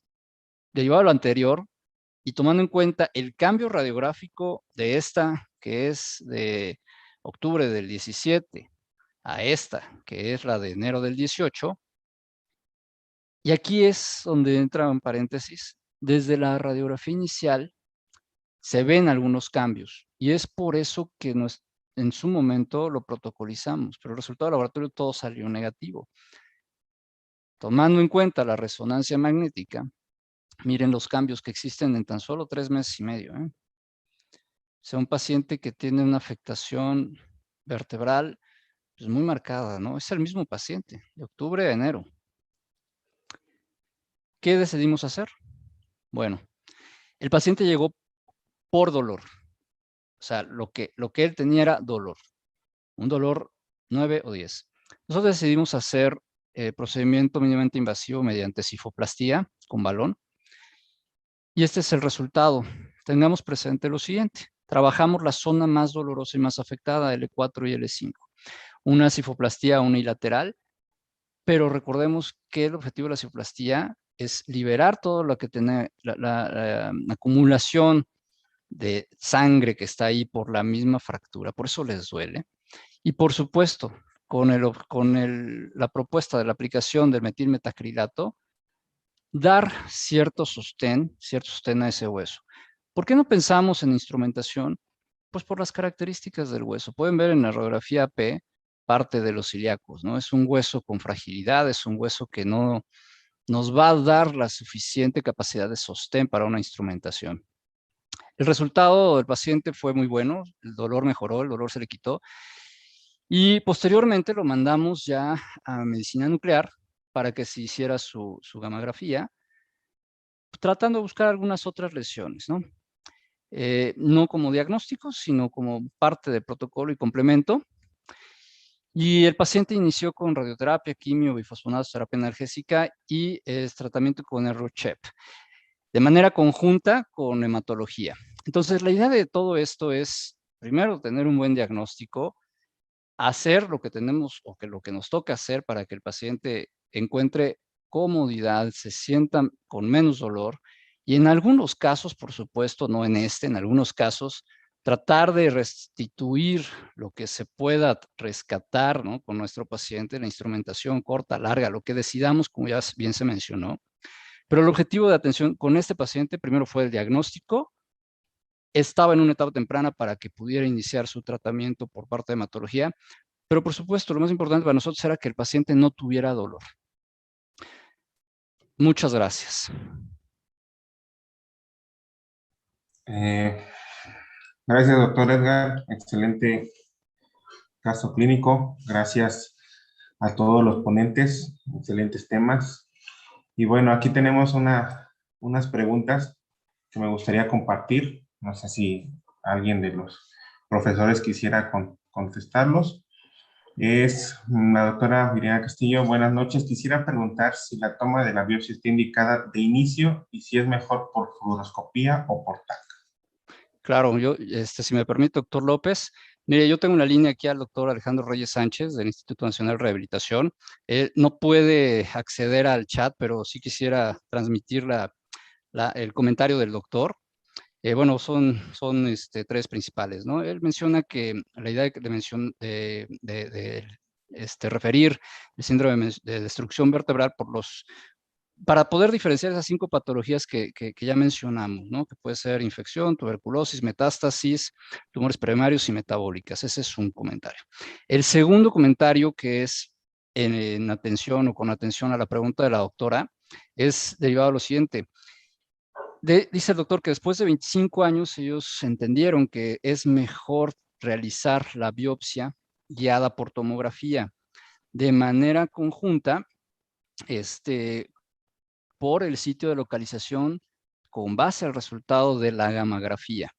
derivado de lo anterior y tomando en cuenta el cambio radiográfico de esta, que es de octubre del 17, a esta, que es la de enero del 18, y aquí es donde entra en paréntesis, desde la radiografía inicial se ven algunos cambios y es por eso que en su momento lo protocolizamos, pero el resultado del laboratorio todo salió negativo. Tomando en cuenta la resonancia magnética, miren los cambios que existen en tan solo 3 meses y medio. O sea, un paciente que tiene una afectación vertebral pues, muy marcada, ¿no? Es el mismo paciente, de octubre a enero. ¿Qué decidimos hacer? Bueno, el paciente llegó por dolor. O sea, lo que él tenía era dolor. Un dolor 9 o 10. Nosotros decidimos hacer procedimiento mínimamente invasivo mediante cifoplastía con balón. Y este es el resultado. Tengamos presente lo siguiente. Trabajamos la zona más dolorosa y más afectada, L4 y L5. Una cifoplastía unilateral, pero recordemos que el objetivo de la cifoplastía es liberar todo lo que tiene la acumulación de sangre que está ahí por la misma fractura, por eso les duele. Y por supuesto, con la propuesta de la aplicación del metilmetacrilato, dar cierto sostén a ese hueso. ¿Por qué no pensamos en instrumentación? Pues por las características del hueso. Pueden ver en la radiografía P parte de los ilíacos, ¿no? Es un hueso con fragilidad, es un hueso que no nos va a dar la suficiente capacidad de sostén para una instrumentación. El resultado del paciente fue muy bueno, el dolor mejoró, el dolor se le quitó, y posteriormente lo mandamos ya a medicina nuclear para que se hiciera su gammagrafía, tratando de buscar algunas otras lesiones, ¿no? No como diagnóstico, sino como parte del protocolo y complemento. Y el paciente inició con radioterapia, quimio, bifosfonados, terapia analgésica y tratamiento con RCHEP, de manera conjunta con hematología. Entonces, la idea de todo esto es, primero, tener un buen diagnóstico, hacer lo que tenemos o que lo que nos toca hacer para que el paciente encuentre comodidad, se sienta con menos dolor y en algunos casos, por supuesto, no en en algunos casos, tratar de restituir lo que se pueda rescatar, ¿no? Con nuestro paciente, la instrumentación corta, larga, lo que decidamos, como ya bien se mencionó. Pero el objetivo de atención con este paciente primero fue el diagnóstico. Estaba en una etapa temprana para que pudiera iniciar su tratamiento por parte de hematología, pero por supuesto, lo más importante para nosotros era que el paciente no tuviera dolor. Muchas gracias. Gracias, doctor Edgar. Excelente caso clínico. Gracias a todos los ponentes. Excelentes temas. Y bueno, aquí tenemos unas preguntas que me gustaría compartir. No sé si alguien de los profesores quisiera contestarlos. Es la doctora Viridiana Castillo. Buenas noches. Quisiera preguntar si la toma de la biopsia está indicada de inicio y si es mejor por fluoroscopía o por TAC. Claro, yo, si me permite, doctor López, mire, yo tengo una línea aquí al doctor Alejandro Reyes Sánchez del Instituto Nacional de Rehabilitación. Él no puede acceder al chat, pero sí quisiera transmitir el comentario del doctor. Bueno, son 3 principales, ¿no? Él menciona que la idea de referir el síndrome de destrucción vertebral por los para poder diferenciar esas 5 patologías que ya mencionamos, ¿no? Que puede ser infección, tuberculosis, metástasis, tumores primarios y metabólicas. Ese es un comentario. El segundo comentario, que es en atención o con atención a la pregunta de la doctora, es derivado de lo siguiente. Dice el doctor que después de 25 años ellos entendieron que es mejor realizar la biopsia guiada por tomografía de manera conjunta, por el sitio de localización con base al resultado de la gammagrafía.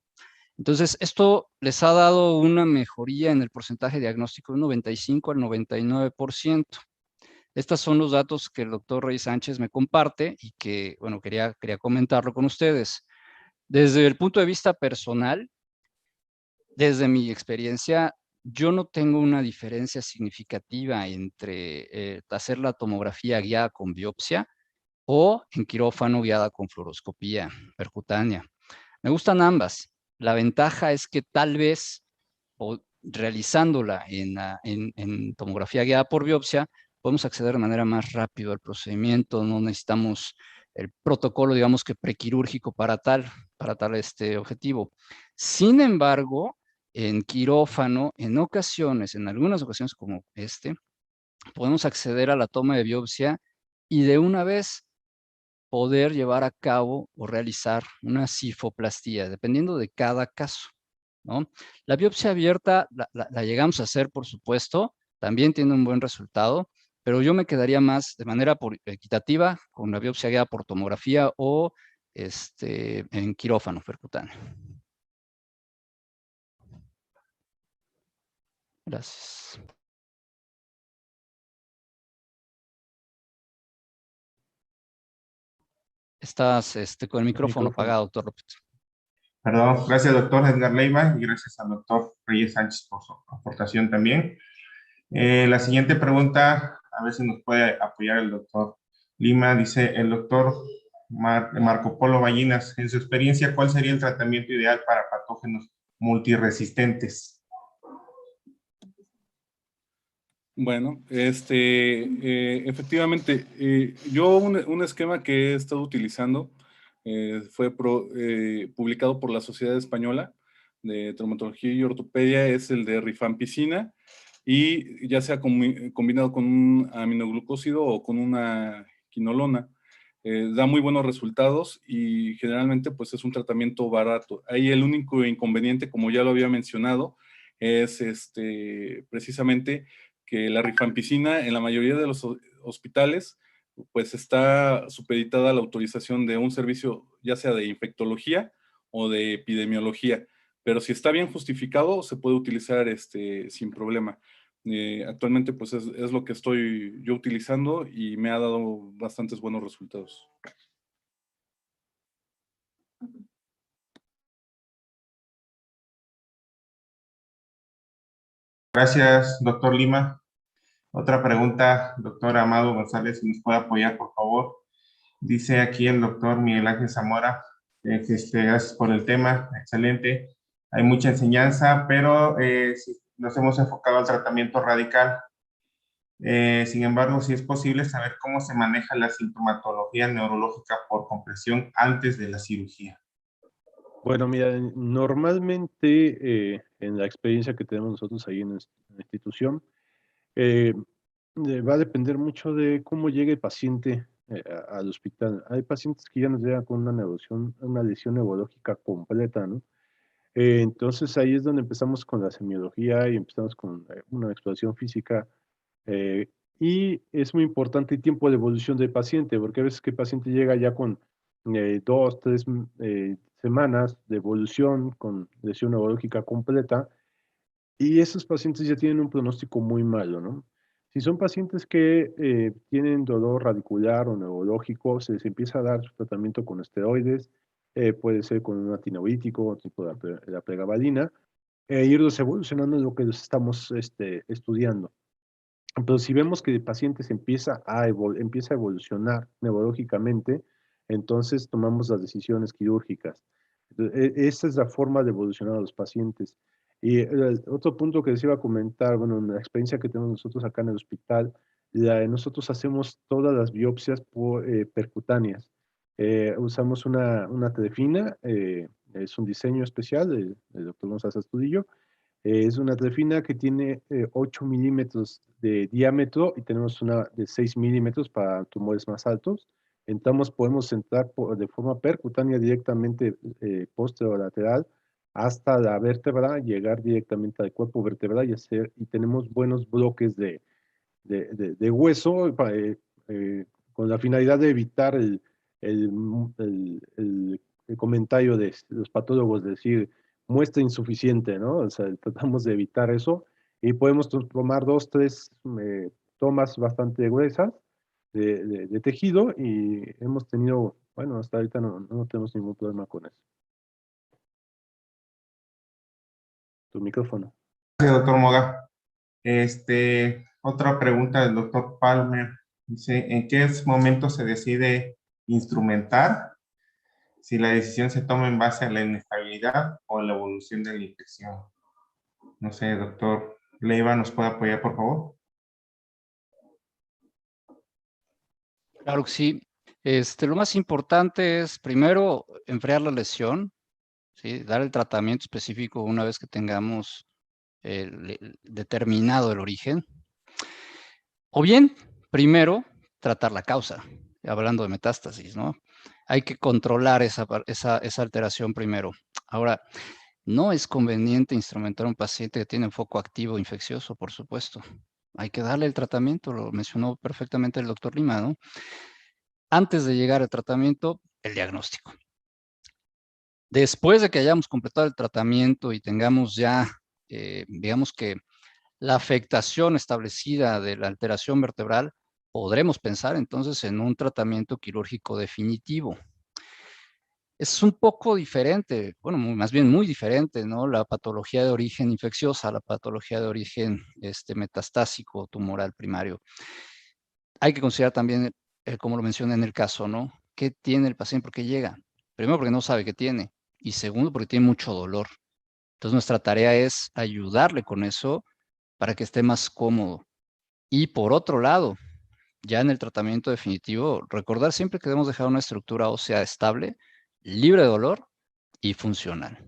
Entonces, esto les ha dado una mejoría en el porcentaje diagnóstico de un 95 al 99%. Estos son los datos que el doctor Rey Sánchez me comparte y que, bueno, quería comentarlo con ustedes. Desde el punto de vista personal, desde mi experiencia, yo no tengo una diferencia significativa entre hacer la tomografía guiada con biopsia o en quirófano guiada con fluoroscopía percutánea. Me gustan ambas. La ventaja es que tal vez realizándola en tomografía guiada por biopsia, podemos acceder de manera más rápida al procedimiento, no necesitamos el protocolo, digamos que prequirúrgico para tal objetivo. Sin embargo, en quirófano, en algunas ocasiones como podemos acceder a la toma de biopsia y de una vez poder llevar a cabo o realizar una cifoplastía, dependiendo de cada caso, ¿no? La biopsia abierta la llegamos a hacer, por supuesto, también tiene un buen resultado, pero yo me quedaría más de manera equitativa con la biopsia guiada por tomografía o en quirófano percutáneo. Gracias. Estás con el micrófono apagado, doctor López. Perdón, gracias doctor Edgar Leiva y gracias al doctor Reyes Sánchez por su aportación también. La siguiente pregunta, a ver si nos puede apoyar el doctor Lima, dice el doctor Marco Polo Ballinas, en su experiencia, ¿cuál sería el tratamiento ideal para patógenos multiresistentes? Bueno, efectivamente, yo un esquema que he estado utilizando fue publicado por la Sociedad Española de Traumatología y Ortopedia, es el de rifampicina, y ya sea combinado con un aminoglucósido o con una quinolona. Da muy buenos resultados y generalmente pues es un tratamiento barato. Ahí el único inconveniente, como ya lo había mencionado, es precisamente que la rifampicina en la mayoría de los hospitales pues está supeditada a la autorización de un servicio ya sea de infectología o de epidemiología, pero si está bien justificado se puede utilizar sin problema. Actualmente pues es lo que estoy yo utilizando y me ha dado bastantes buenos resultados. Gracias, doctor Lima. Otra pregunta, doctor Amado González, si nos puede apoyar, por favor. Dice aquí el doctor Miguel Ángel Zamora, gracias por el tema, excelente. Hay mucha enseñanza, pero nos hemos enfocado al tratamiento radical. Sin embargo, sí es posible saber cómo se maneja la sintomatología neurológica por compresión antes de la cirugía. Bueno, mira, normalmente en la experiencia que tenemos nosotros ahí en la institución, va a depender mucho de cómo llegue el paciente al hospital. Hay pacientes que ya nos llegan con una lesión neurológica completa, ¿no? Entonces ahí es donde empezamos con la semiología y empezamos con una exploración física. Y es muy importante el tiempo de evolución del paciente, porque a veces que el paciente llega ya con 2, 3 semanas de evolución con lesión neurológica completa, y esos pacientes ya tienen un pronóstico muy malo, ¿no? Si son pacientes que tienen dolor radicular o neurológico, se les empieza a dar tratamiento con esteroides, puede ser con un antineurolítico, tipo la pregabalina, e irlos evolucionando en lo que los estamos estudiando. Pero si vemos que el paciente empieza a evolucionar neurológicamente, entonces tomamos las decisiones quirúrgicas. Esa es la forma de evolucionar a los pacientes. Y el otro punto que les iba a comentar, bueno, en la experiencia que tenemos nosotros acá en el hospital, nosotros hacemos todas las biopsias percutáneas. Usamos una Trefina, es un diseño especial del doctor González Astudillo. Es una Trefina que tiene 8 milímetros de diámetro y tenemos una de 6 milímetros para tumores más altos. Entonces podemos entrar de forma percutánea directamente posterolateral hasta la vértebra, llegar directamente al cuerpo vertebral y tenemos buenos bloques de hueso con la finalidad de evitar el, el comentario de los patólogos, de decir, muestra insuficiente, ¿no? O sea, tratamos de evitar eso y podemos tomar 2, 3 tomas bastante gruesas de tejido y hemos tenido, bueno, hasta ahorita no tenemos ningún problema con eso. Tu micrófono. Gracias, doctor Moga. Otra pregunta del doctor Palmer. Dice, ¿en qué momento se decide instrumentar? Si la decisión se toma en base a la inestabilidad o la evolución de la infección. No sé, doctor Leiva, ¿nos puede apoyar, por favor? Claro que sí. Lo más importante es, primero, enfriar la lesión, ¿sí? Dar el tratamiento específico una vez que tengamos determinado el origen. O bien, primero, tratar la causa, hablando de metástasis, ¿no? Hay que controlar esa alteración primero. Ahora, no es conveniente instrumentar a un paciente que tiene un foco activo infeccioso, por supuesto. Hay que darle el tratamiento, lo mencionó perfectamente el doctor Lima, ¿no? Antes de llegar al tratamiento, el diagnóstico. Después de que hayamos completado el tratamiento y tengamos ya, digamos que la afectación establecida de la alteración vertebral, podremos pensar entonces en un tratamiento quirúrgico definitivo. Es un poco diferente, bueno, más bien muy diferente, ¿no? La patología de origen infecciosa, la patología de origen metastásico tumoral primario. Hay que considerar también, como lo mencioné en el caso, ¿no? ¿Qué tiene el paciente? ¿Por qué llega? Primero, porque no sabe qué tiene. Y segundo, porque tiene mucho dolor. Entonces, nuestra tarea es ayudarle con eso para que esté más cómodo. Y por otro lado, ya en el tratamiento definitivo, recordar siempre que debemos dejar una estructura ósea estable, libre de dolor y funcional.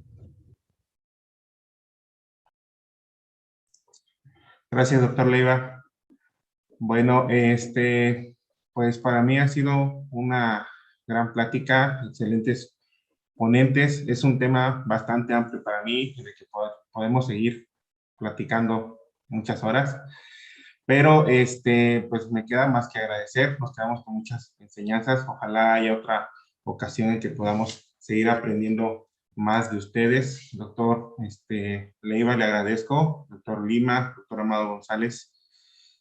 Gracias, doctor Leiva. Bueno, pues para mí ha sido una gran plática, excelentes ponentes. Es un tema bastante amplio para mí, en el que podemos seguir platicando muchas horas. Pero pues me queda más que agradecer, nos quedamos con muchas enseñanzas. Ojalá haya otra ocasión en que podamos seguir aprendiendo más de ustedes. Doctor Leiva, le agradezco, doctor Lima, doctor Amado González,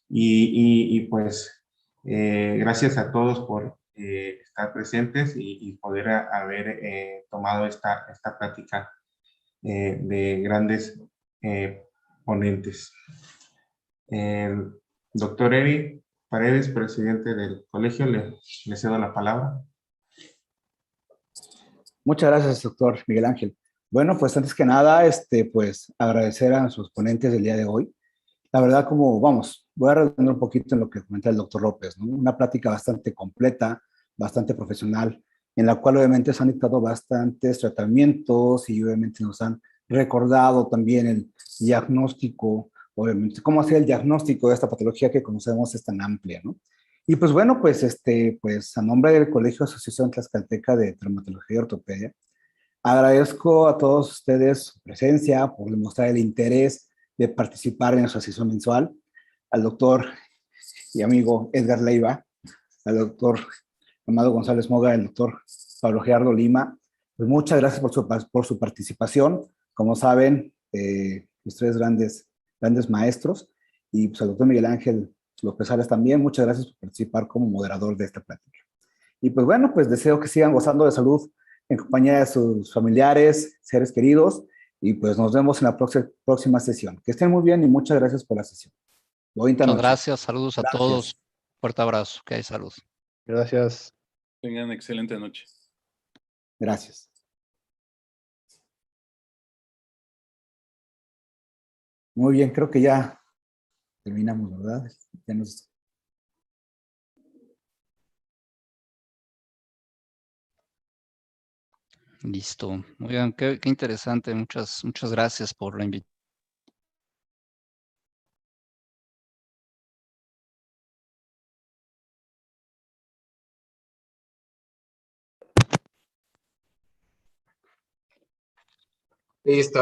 y pues gracias a todos por estar presentes y poder haber tomado esta plática de grandes ponentes. El doctor Eri Paredes, presidente del colegio, le cedo la palabra. Muchas gracias, doctor Miguel Ángel. Bueno, pues antes que nada, pues agradecer a sus ponentes del día de hoy. La verdad, como vamos, voy a redundar un poquito en lo que comenta el doctor López, ¿no? Una plática bastante completa, bastante profesional, en la cual obviamente se han dictado bastantes tratamientos y obviamente nos han recordado también el diagnóstico, obviamente, cómo hacer el diagnóstico de esta patología que conocemos es tan amplia, ¿no? Y pues bueno, pues a nombre del Colegio Asociación Tlaxcalteca de Traumatología y Ortopedia, agradezco a todos ustedes su presencia, por demostrar el interés de participar en nuestra sesión mensual, al doctor y amigo Edgar Leiva, al doctor Amado González Moga, al doctor Pablo Gerardo Lima. Pues muchas gracias por su participación. Como saben, ustedes grandes maestros, y pues al doctor Miguel Ángel López Salas también, muchas gracias por participar como moderador de esta plática. Y pues bueno, pues deseo que sigan gozando de salud en compañía de sus familiares, seres queridos, y pues nos vemos en la próxima sesión. Que estén muy bien y muchas gracias por la sesión. Bonita Muchas noche. gracias, saludos a todos. Fuerte abrazo, que hay salud. Gracias. Tengan excelente noche. Gracias. Muy bien, creo que ya terminamos, ¿verdad? Ya nos Listo. Oigan, qué interesante. Muchas gracias por la invitación. Listo.